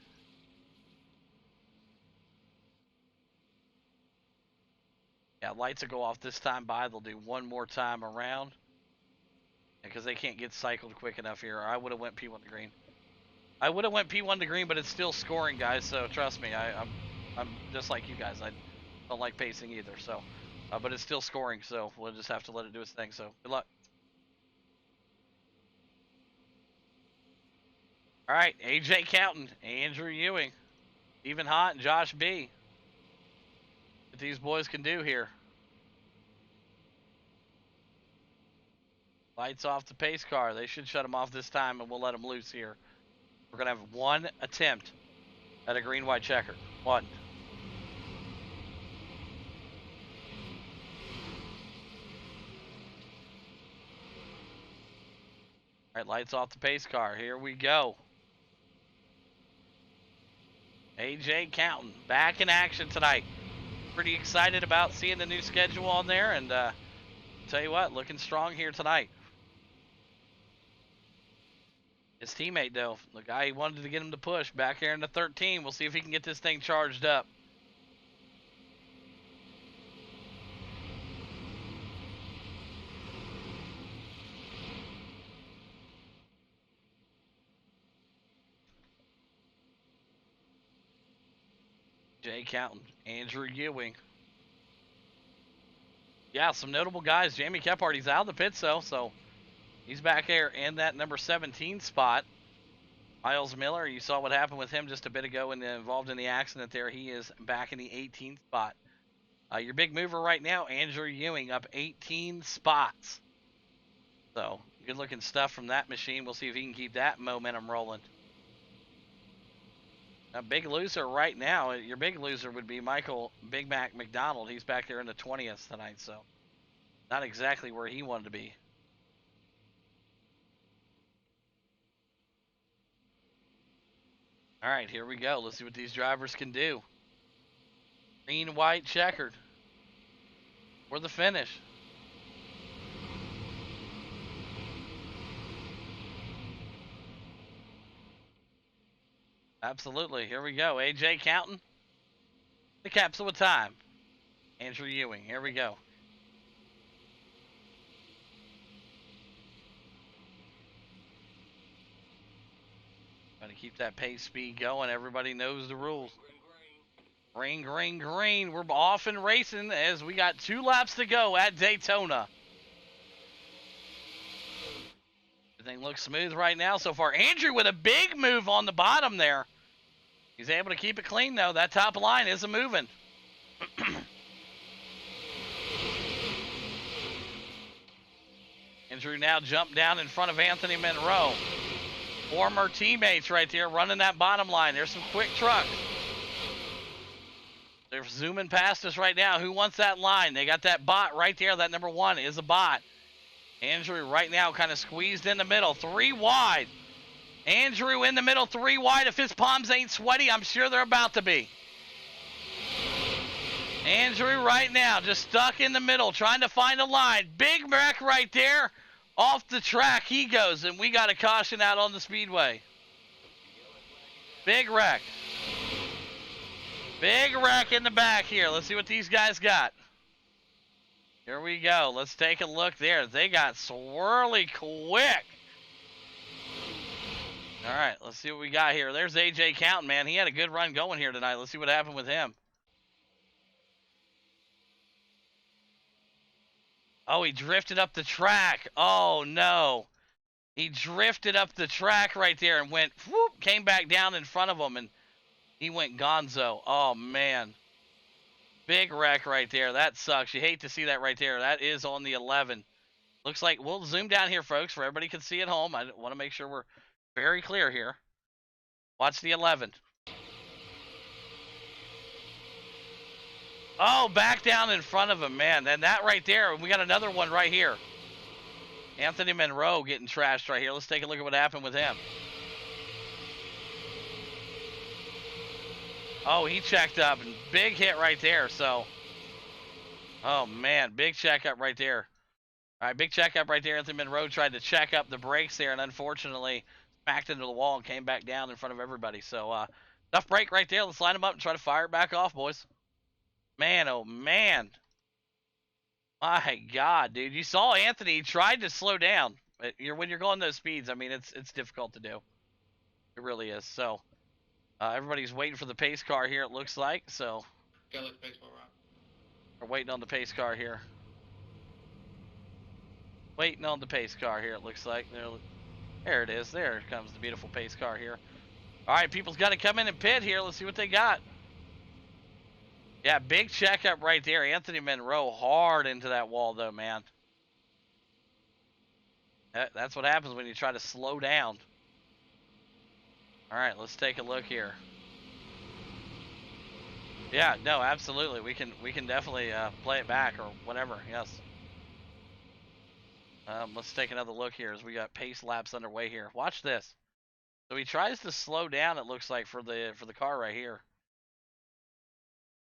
Speaker 1: Yeah, lights will go off this time by. They'll do one more time around. Because they can't get cycled quick enough here. Or I would have went P1 to green. I would have went P1 to green, but it's still scoring, guys. So trust me, I'm just like you guys. I don't like pacing either. So, but it's still scoring. So we'll just have to let it do its thing. So good luck. All right, AJ Counting, Andrew Ewing, Stephen Haunt, and Josh B. What these boys can do here. Lights off the pace car. They should shut them off this time, and we'll let them loose here. We're going to have one attempt at a green-white checker. One. All right, lights off the pace car. Here we go. AJ Counting back in action tonight. Pretty excited about seeing the new schedule on there, and tell you what, looking strong here tonight. His teammate, though, the guy he wanted to get him to push back here in the 13. We'll see if he can get this thing charged up. Jay Counting, Andrew Ewing. Yeah, some notable guys. Jamie Kephart, he's out of the pits, though, so he's back there in that number 17 spot. Miles Miller, you saw what happened with him just a bit ago and involved in the accident there. He is back in the 18th spot. Your big mover right now, Andrew Ewing, up 18 spots. So, good looking stuff from that machine. We'll see if he can keep that momentum rolling. A big loser right now, your big loser would be Michael Big Mac McDonald. He's back there in the 20th tonight, so not exactly where he wanted to be. All right, here we go. Let's see what these drivers can do. Green, white, checkered. For the finish. Absolutely. Here we go. AJ counting. The capsule of time. Andrew Ewing. Here we go. Got to keep that pace speed going. Everybody knows the rules. Green, green, green. We're off and racing as we got 2 laps to go at Daytona. Everything looks smooth right now so far. Andrew with a big move on the bottom there. He's able to keep it clean, though. That top line isn't moving. Andrew now jumped down in front of Anthony Monroe. Former teammates right there running that bottom line. There's some quick trucks. They're zooming past us right now. Who wants that line? They got that bot right there. That number 1 is a bot. Andrew right now kind of squeezed in the middle. 3 wide. Andrew in the middle, 3 wide. If his palms ain't sweaty, I'm sure they're about to be. Andrew right now just stuck in the middle trying to find a line. Big wreck right there. Off the track he goes, and we got a caution out on the speedway. Big wreck. Big wreck in the back here. Let's see what these guys got. Here we go. Let's take a look there. They got swirly quick. All right, let's see what we got here. There's AJ Counting, man. He had a good run going here tonight. Let's see what happened with him. Oh, he drifted up the track. Oh, no. He drifted up the track right there and went, whoop, came back down in front of him, and he went gonzo. Oh, man. Big wreck right there. That sucks. You hate to see that right there. That is on the 11. Looks like we'll zoom down here, folks, for everybody can see at home. I want to make sure we're very clear here. Watch the 11. Oh, back down in front of him, man. And that right there, we got another one right here. Anthony Monroe getting trashed right here. Let's take a look at what happened with him. Oh, he checked up, and big hit right there, so. Oh, man, big checkup right there. All right, big checkup right there. Anthony Monroe tried to check up the brakes there, and unfortunately smacked into the wall and came back down in front of everybody. So, tough break right there. Let's line them up and try to fire it back off, boys. Man, oh, man. My God, dude. You saw Anthony tried to slow down. When you're going those speeds, I mean, it's difficult to do. It really is. So, everybody's waiting for the pace car here, it looks like. So, we're waiting on the pace car here. Waiting on the pace car here, it looks like. There it is. There comes the beautiful pace car here. All right, people's got to come in and pit here. Let's see what they got. Yeah, big checkup right there. Anthony Monroe hard into that wall, though, man. That's what happens when you try to slow down. All right, let's take a look here. Yeah, no, absolutely. We can definitely play it back or whatever. Yes. Let's take another look here as we got pace laps underway here. Watch this. So he tries to slow down. It looks like for the car right here.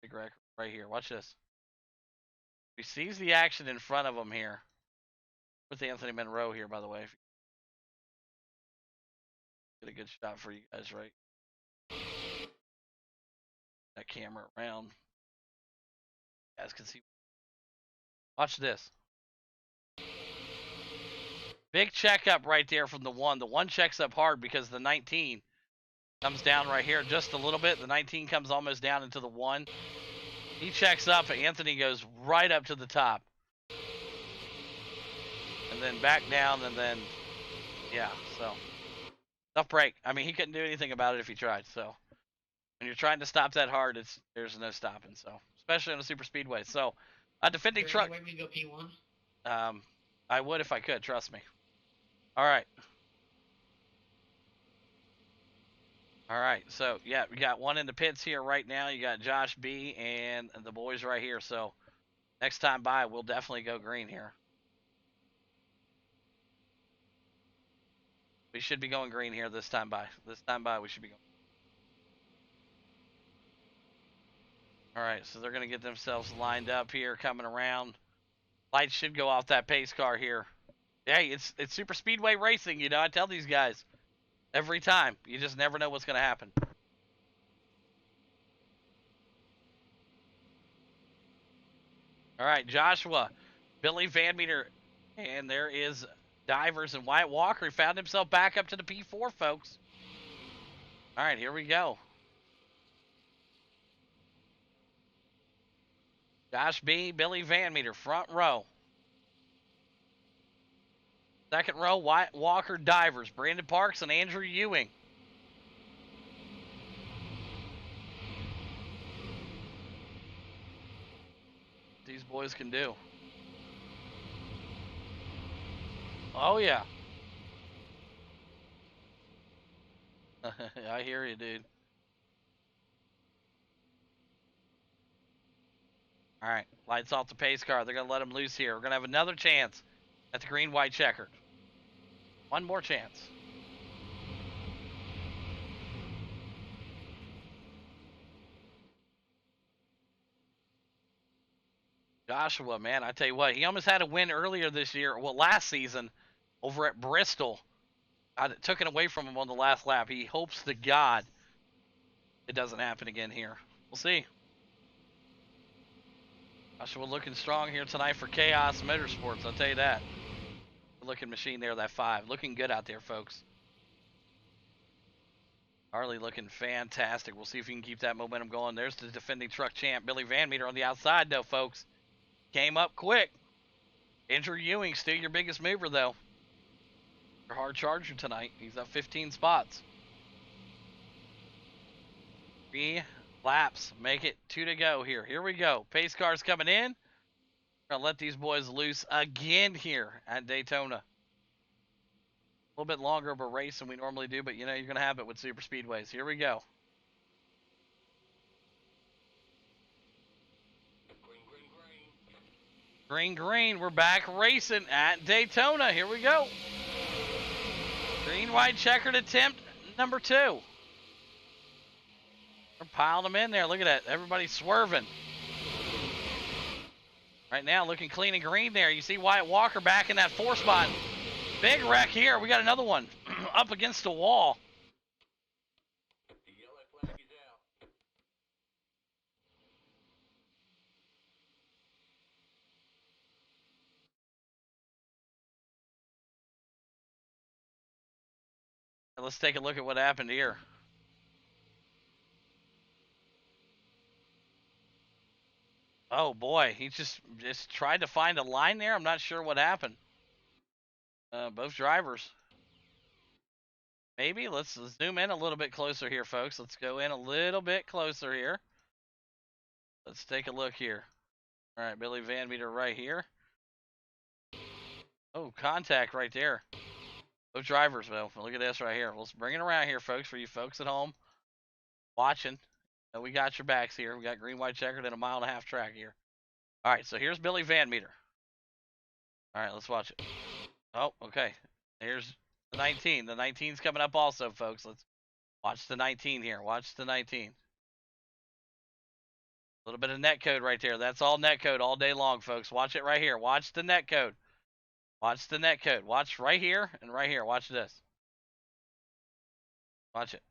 Speaker 1: Big wreck right here. Watch this. He sees the action in front of him here. With Anthony Monroe here, by the way. Get a good shot for you guys, right? That camera around. You guys can see. Watch this. Big checkup right there from the 1. The 1 checks up hard because the 19 comes down right here just a little bit. The 19 comes almost down into the 1. He checks up, and Anthony goes right up to the top. And then back down, and then, yeah, so. Tough break. I mean, he couldn't do anything about it if he tried, so. When you're trying to stop that hard, there's no stopping, so. especially on a super speedway. So, defending
Speaker 2: Is there
Speaker 1: truck.
Speaker 2: any way we can go P1?
Speaker 1: I would if I could. Trust me. All right. All right. So yeah, we got one in the pits here right now. You got Josh B and the boys right here. So next time by, we'll definitely go green here. We should be going green here this time by. This time by, we should be going. All right, so they're going to get themselves lined up here, coming around. Lights should go off that pace car here. Hey, it's super speedway racing, you know. I tell these guys every time. You just never know what's going to happen. All right, Joshua, Billy Van Meter, and there is Divers and Wyatt Walker. He found himself back up to the P4, folks. All right, here we go. Josh B, Billy Van Meter, front row. Second row, Wyatt Walker, Divers, Brandon Parks, and Andrew Ewing. These boys can do. Oh, yeah. I hear you, dude. All right, lights off the pace car. They're going to let him loose here. We're going to have another chance at the green-white checkered. One more chance. Joshua, man, I tell you what, he almost had a win earlier this year, well, last season, over at Bristol. I took it away from him on the last lap. He hopes to God it doesn't happen again here. We'll see. Joshua looking strong here tonight for Chaos Motorsports, I'll tell you that. Looking machine there, that 5. Looking good out there, folks. Harley looking fantastic. We'll see if he can keep that momentum going. There's the defending truck champ, Billy Van Meter, on the outside, though, folks. Came up quick. Andrew Ewing, still your biggest mover, though. Your hard charger tonight. He's up 15 spots. 3 laps. Make it 2 to go here. Here we go. Pace car's coming in. We're going to let these boys loose again here at Daytona. A little bit longer of a race than we normally do, but you know, you're going to have it with super speedways. Here we go. Green, green. We're back racing at Daytona. Here we go. Green, white, checkered attempt number 2. We're piling them in there. Look at that. Everybody's swerving. Right now, looking clean and green there. You see Wyatt Walker back in that 4 spot. Big wreck here. We got another one up against the wall. Let's take a look at what happened here. Oh boy, he just tried to find a line there. I'm not sure what happened. Both drivers. Maybe let's zoom in a little bit closer here, folks. Let's go in a little bit closer here. Let's take a look here. All right, Billy Van Meter right here. Oh, contact right there. Both drivers, though. Look at this right here. Let's bring it around here, folks, for you folks at home watching. We got your backs here. We got green, white, checkered, and a 1.5 mile track here. All right, so here's Billy Van Meter. All right, let's watch it. Oh, okay. Here's the 19. The 19's coming up also, folks. Let's watch the 19 here. Watch the 19. A little bit of net code right there. That's all net code all day long, folks. Watch it right here. Watch the net code. Watch the net code. Watch right here and right here. Watch this. Watch it.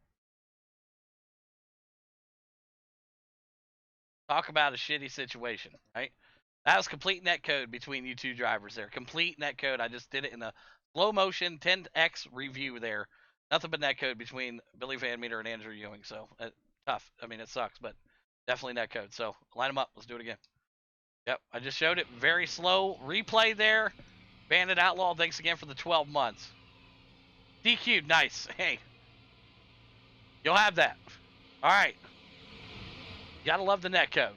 Speaker 1: Talk about a shitty situation, right? That was complete net code between you two drivers there. Complete net code. I just did it in a slow motion 10x review there. Nothing but net code between Billy Van Meter and Andrew Ewing. So tough. I mean, it sucks, but definitely net code. So line them up. Let's do it again. Yep, I just showed it. Very slow replay there. Bandit Outlaw, thanks again for the 12 months. DQ, nice. Hey, you'll have that. All right. Gotta love the net code.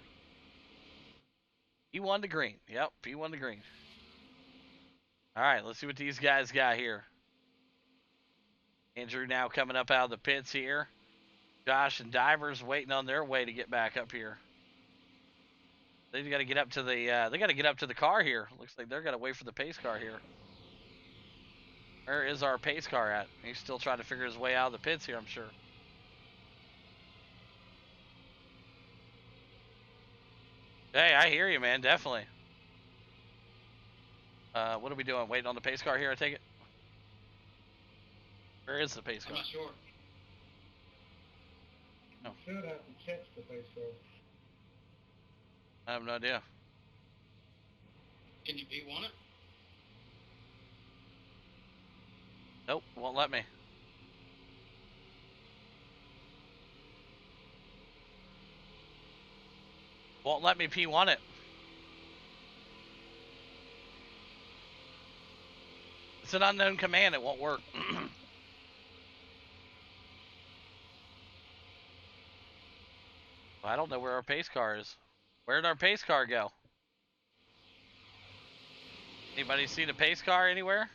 Speaker 1: P1 to green. Yep, P1 to green. All right, let's see what these guys got here. Andrew now coming up out of the pits here. Josh and Divers waiting on their way to get back up here. They got to get up to the. They got to get up to the car here. Looks like they're gonna wait for the pace car here. Where is our pace car at? He's still trying to figure his way out of the pits here, I'm sure. Hey, I hear you, man. Definitely. What are we doing? Waiting on the pace car here, I take it? Where is the pace car?
Speaker 2: I'm not sure.
Speaker 1: No.
Speaker 3: You should have to catch the pace car.
Speaker 1: I have no idea.
Speaker 2: Can you P1 it?
Speaker 1: Nope, won't let me. Won't let me P1 it. It's an unknown command, it won't work. I don't know where our pace car is. Where'd our pace car go? Anybody see the pace car anywhere?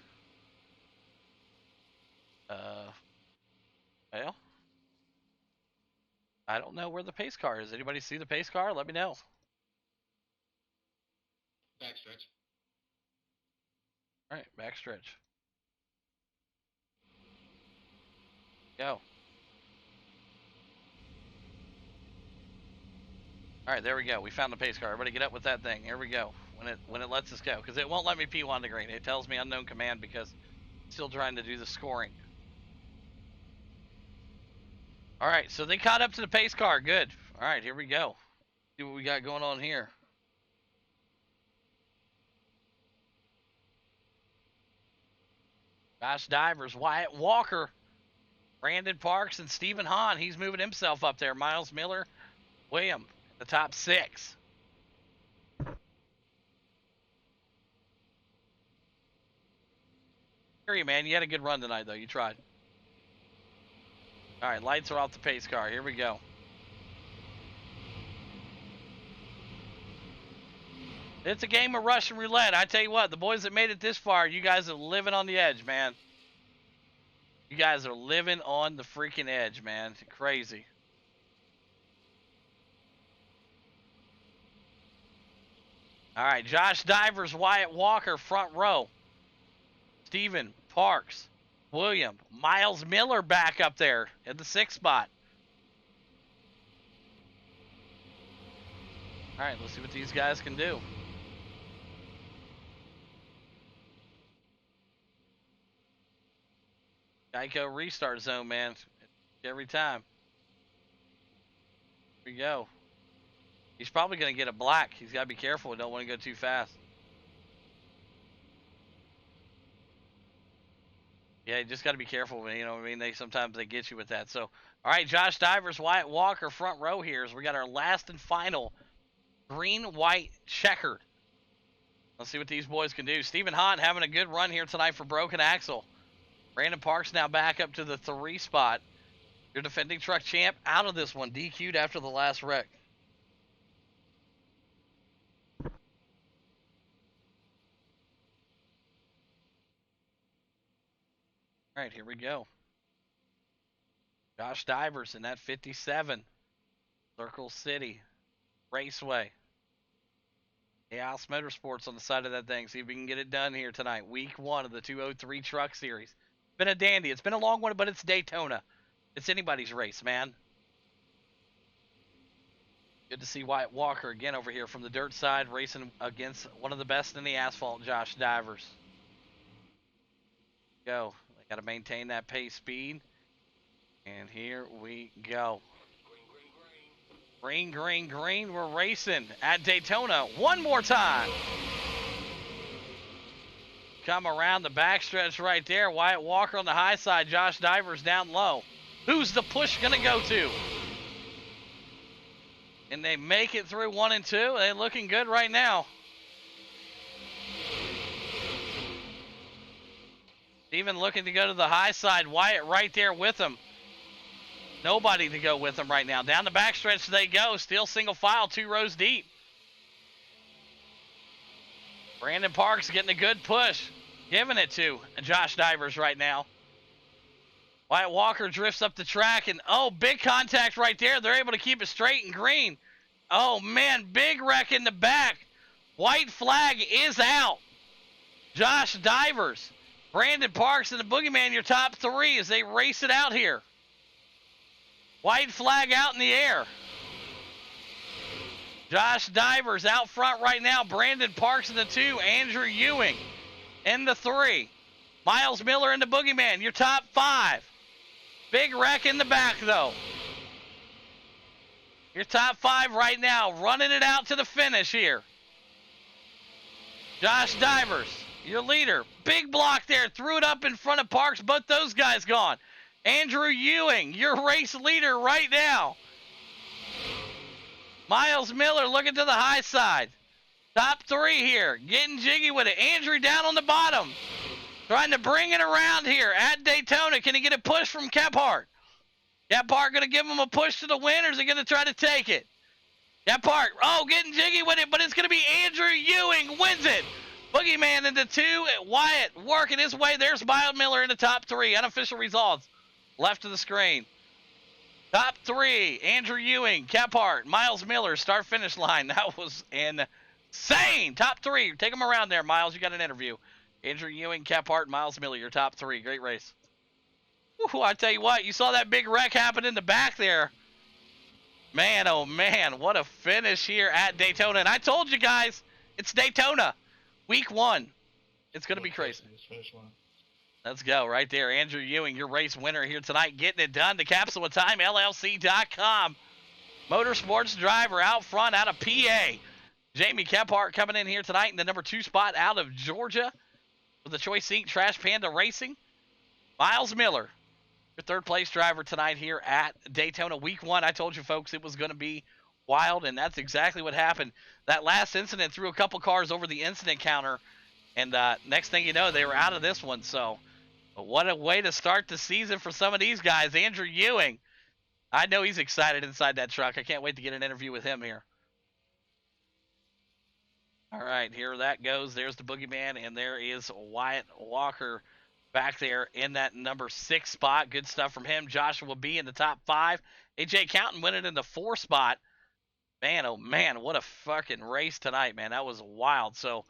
Speaker 1: Well, I don't know where the pace car is. Anybody see the pace car? Let me know.
Speaker 2: Backstretch.
Speaker 1: All right, backstretch. Go. All right, there we go. We found the pace car. Everybody get up with that thing. Here we go. When it lets us go, because it won't let me P1 to green. It tells me unknown command because it's still trying to do the scoring. All right, so they caught up to the pace car. Good. All right, here we go. See what we got going on here. Josh Divers, Wyatt Walker, Brandon Parks, and Stephen Hahn. He's moving himself up there. Miles Miller, William, the top 6. Hear you, man. You had a good run tonight, though. You tried. All right, lights are off the pace car. Here we go. It's a game of Russian roulette. I tell you what, the boys that made it this far, you guys are living on the edge, man. You guys are living on the freaking edge, man. It's crazy. All right, Josh Divers, Wyatt Walker, front row. Stephen Parks, William, Miles Miller back up there at the 6th spot. All right, let's see what these guys can do. Geico restart zone, man. Every time. Here we go. He's probably going to get a black. He's got to be careful. Don't want to go too fast. Yeah, you just got to be careful. You know what I mean? Sometimes they get you with that. So, all right, Josh Divers, Wyatt Walker, front row here as we got our last and final green-white checkered. Let's see what these boys can do. Stephen Hahn having a good run here tonight for Broken Axle. Brandon Parks now back up to the 3 spot. Your defending truck champ out of this one. DQ'd after the last wreck. All right, here we go. Josh Divers in that 57. Circle City Raceway. Chaos Motorsports on the side of that thing. See if we can get it done here tonight. Week 1 of the 203 Truck Series. It's been a dandy. It's been a long one, but it's Daytona. It's anybody's race, man. Good to see Wyatt Walker again over here from the dirt side racing against one of the best in the asphalt, Josh Divers. Go. They got to maintain that pace speed. And here we go. Green, green, green. We're racing at Daytona one more time. Come around the backstretch right there. Wyatt Walker on the high side. Josh Divers down low. Who's the push going to go to? And they make it through 1 and 2. They're looking good right now. Even looking to go to the high side. Wyatt right there with him. Nobody to go with them right now. Down the backstretch they go. Still single file, 2 rows deep. Brandon Parks getting a good push. Giving it to Josh Divers right now. Wyatt Walker drifts up the track, and oh, big contact right there. They're able to keep it straight and green. Oh, man, big wreck in the back. White flag is out. Josh Divers, Brandon Parks, and the Boogeyman, your top three as they race it out here. White flag out in the air. Josh Divers out front right now. Brandon Parks in the 2. Andrew Ewing in the 3. Miles Miller in the Boogeyman, your top 5. Big wreck in the back, though. Your top 5 right now, running it out to the finish here. Josh Divers, your leader. Big block there, threw it up in front of Parks. Both those guys gone. Andrew Ewing, your race leader right now. Miles Miller looking to the high side. Top 3 here, getting jiggy with it. Andrew down on the bottom. Trying to bring it around here at Daytona. Can he get a push from Kephart? Kephart going to give him a push to the win, or is he going to try to take it? Kephart, oh, getting jiggy with it, but it's going to be Andrew Ewing wins it. Boogeyman into 2. Wyatt working his way. There's Miles Miller in the top 3. Unofficial results left of the screen. Top 3, Andrew Ewing, Kephart, Miles Miller, start-finish line. That was insane. Top 3. Take them around there, Miles. You got an interview. Andrew Ewing, Kephart, Miles Miller, your top 3. Great race. Whew, I tell you what, you saw that big wreck happen in the back there. Man, oh man, what a finish here at Daytona. And I told you guys, it's Daytona. Week 1. It's going to be crazy. Let's go right there. Andrew Ewing, your race winner here tonight, getting it done. The Capsule of Time, LLC.com. Motorsports driver out front out of PA. Jamie Kephart coming in here tonight in the number 2 spot out of Georgia with the Choice Inc. Trash Panda Racing. Miles Miller, your 3rd place driver tonight here at Daytona. Week 1, I told you folks it was going to be wild, and that's exactly what happened. That last incident threw a couple cars over the incident counter, and next thing you know, they were out of this one. So what a way to start the season for some of these guys. Andrew Ewing, I know he's excited inside that truck. I can't wait to get an interview with him here. All right, here that goes. There's the Boogeyman, and there is Wyatt Walker back there in that number 6 spot. Good stuff from him. Joshua B in the top 5. AJ Counting winning in the 4 spot. Man, oh man, what a fucking race tonight, man. That was wild. So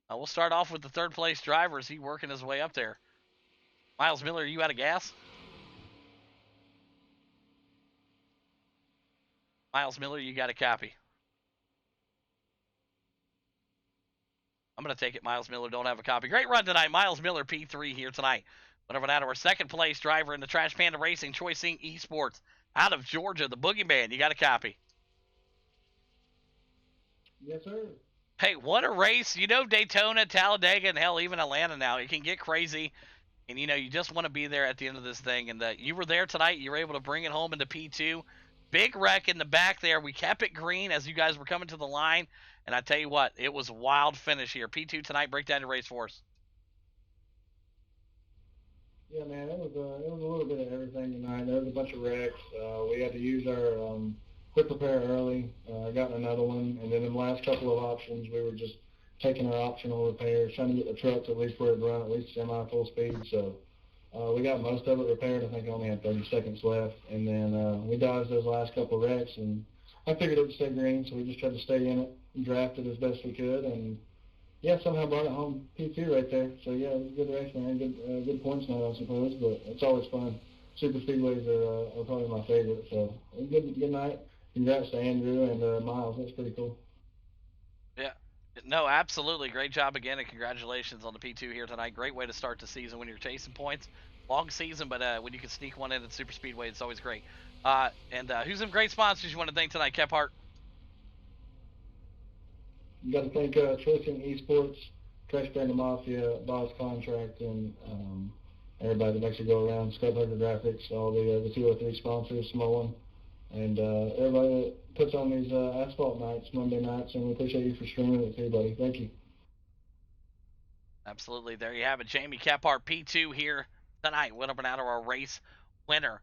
Speaker 1: we'll start off with the 3rd place driver. Is he working his way up there? Miles Miller, are you out of gas? Miles Miller, you got a copy. I'm going to take it. Miles Miller don't have a copy. Great run tonight. Miles Miller, P3 here tonight. Whatever out of our 2nd place driver in the Trash Panda Racing Choice Inc. Esports out of Georgia, the Boogeyman. You got a copy.
Speaker 3: Yes, sir.
Speaker 1: Hey, what a race. You know, Daytona, Talladega, and hell, even Atlanta now. It can get crazy. And, you know, you just want to be there at the end of this thing. And you were there tonight. You were able to bring it home into P2. Big wreck in the back there. We kept it green as you guys were coming to the line. And I tell you what, it was a wild finish here. P2 tonight, break down your race for us.
Speaker 3: Yeah, man, it was a little bit of everything tonight. There was a bunch of wrecks. We had to use our quick repair early. I got another one, and then in the last couple of options, we were just taking our optional repairs, trying to get the trucks at least where it run at least semi-full speed. So we got most of it repaired. I think I only had 30 seconds left, and then we dodged those last couple of wrecks, and I figured it would stay green, so we just tried to stay in it and draft it as best we could, and yeah, somehow brought it home P2 right there. So yeah, it was a good race, man. Good points now, I suppose, but it's always fun. Super speedways are probably my favorite. So it was good night. Congrats to Andrew and Miles. That's pretty cool.
Speaker 1: Yeah. No, absolutely. Great job again, and congratulations on the P2 here tonight. Great way to start the season when you're chasing points. Long season, but when you can sneak one in at Super Speedway, it's always great. And who's some great sponsors you want to thank tonight, Kephart?
Speaker 3: You got to thank Choice Inc. Esports, Trash Panda Mafia, Boss Contract, and everybody that makes it go around, Scott Hugger Graphics, all the 203 sponsors, small one, and everybody that puts on these asphalt nights, Monday nights, and we appreciate you for streaming it too, buddy. Thank you.
Speaker 1: Absolutely. There you have it. Jamie Kephart, P2 here tonight. Went up and out of our race winner,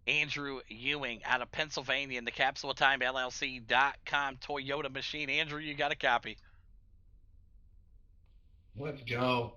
Speaker 1: Andrew Ewing out of Pennsylvania in the Capsule of Time, LLC.com Toyota machine. Andrew, you got a copy.
Speaker 3: Let's go.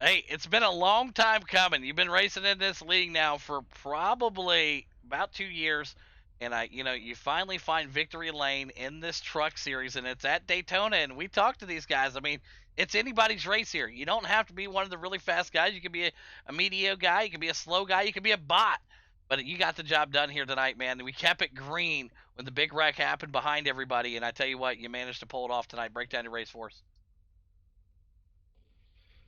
Speaker 1: Hey, it's been a long time coming. You've been racing in this league now for probably about 2 years, and you finally find victory lane in this truck series, and it's at Daytona. And we talked to these guys. I mean, it's anybody's race here. You don't have to be one of the really fast guys. You can be a mediocre guy. You can be a slow guy. You can be a bot. But you got the job done here tonight, man. We kept it green when the big wreck happened behind everybody, and I tell you what, you managed to pull it off tonight. Break down your race for us.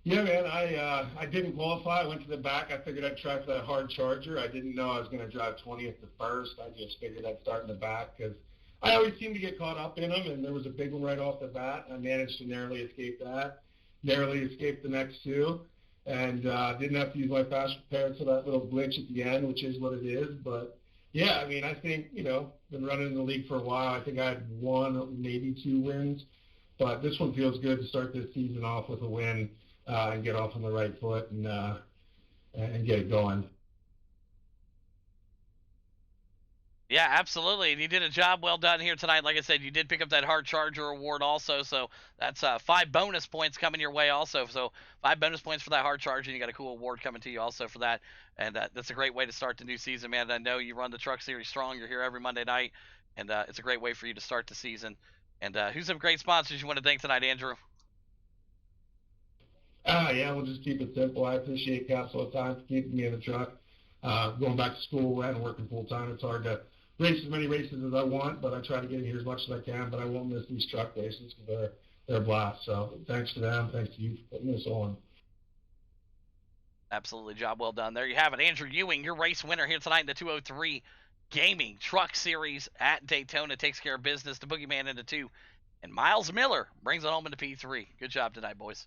Speaker 3: Yeah, man. I didn't qualify. I went to the back. I figured I'd try for that hard charger. I didn't know I was going to drive 20th to first. I just figured I'd start in the back because I always seem to get caught up in them, and there was a big one right off the bat. I managed to narrowly escape that, narrowly escaped the next two, and didn't have to use my fast repair to that little glitch at the end, which is what it is. But yeah, I mean, I think, been running in the league for a while. I think I had one, maybe two wins, but this one feels good to start this season off with a win. And get off on the right foot and get it going.
Speaker 1: Yeah, absolutely. And you did a job well done here tonight. Like I said, you did pick up that hard charger award also, so that's 5 bonus points coming your way also. So 5 bonus points for that hard charger, and you got a cool award coming to you also for that. And that's a great way to start the new season, man. I know you run the Truck Series strong. You're here every Monday night, and it's a great way for you to start the season. And who's some great sponsors you want to thank tonight, Andrew?
Speaker 3: Yeah, we'll just keep it simple. I appreciate Capsule Time for keeping me in the truck. Going back to school and working full time, it's hard to race as many races as I want, but I try to get in here as much as I can. But I won't miss these truck races because they're a blast. So thanks to them. Thanks to you for putting this on.
Speaker 1: Absolutely, job well done. There you have it, Andrew Ewing, your race winner here tonight in the 203 Gaming Truck Series at Daytona. Takes care of business. The Boogeyman into 2, and Miles Miller brings it home into P3. Good job tonight, boys.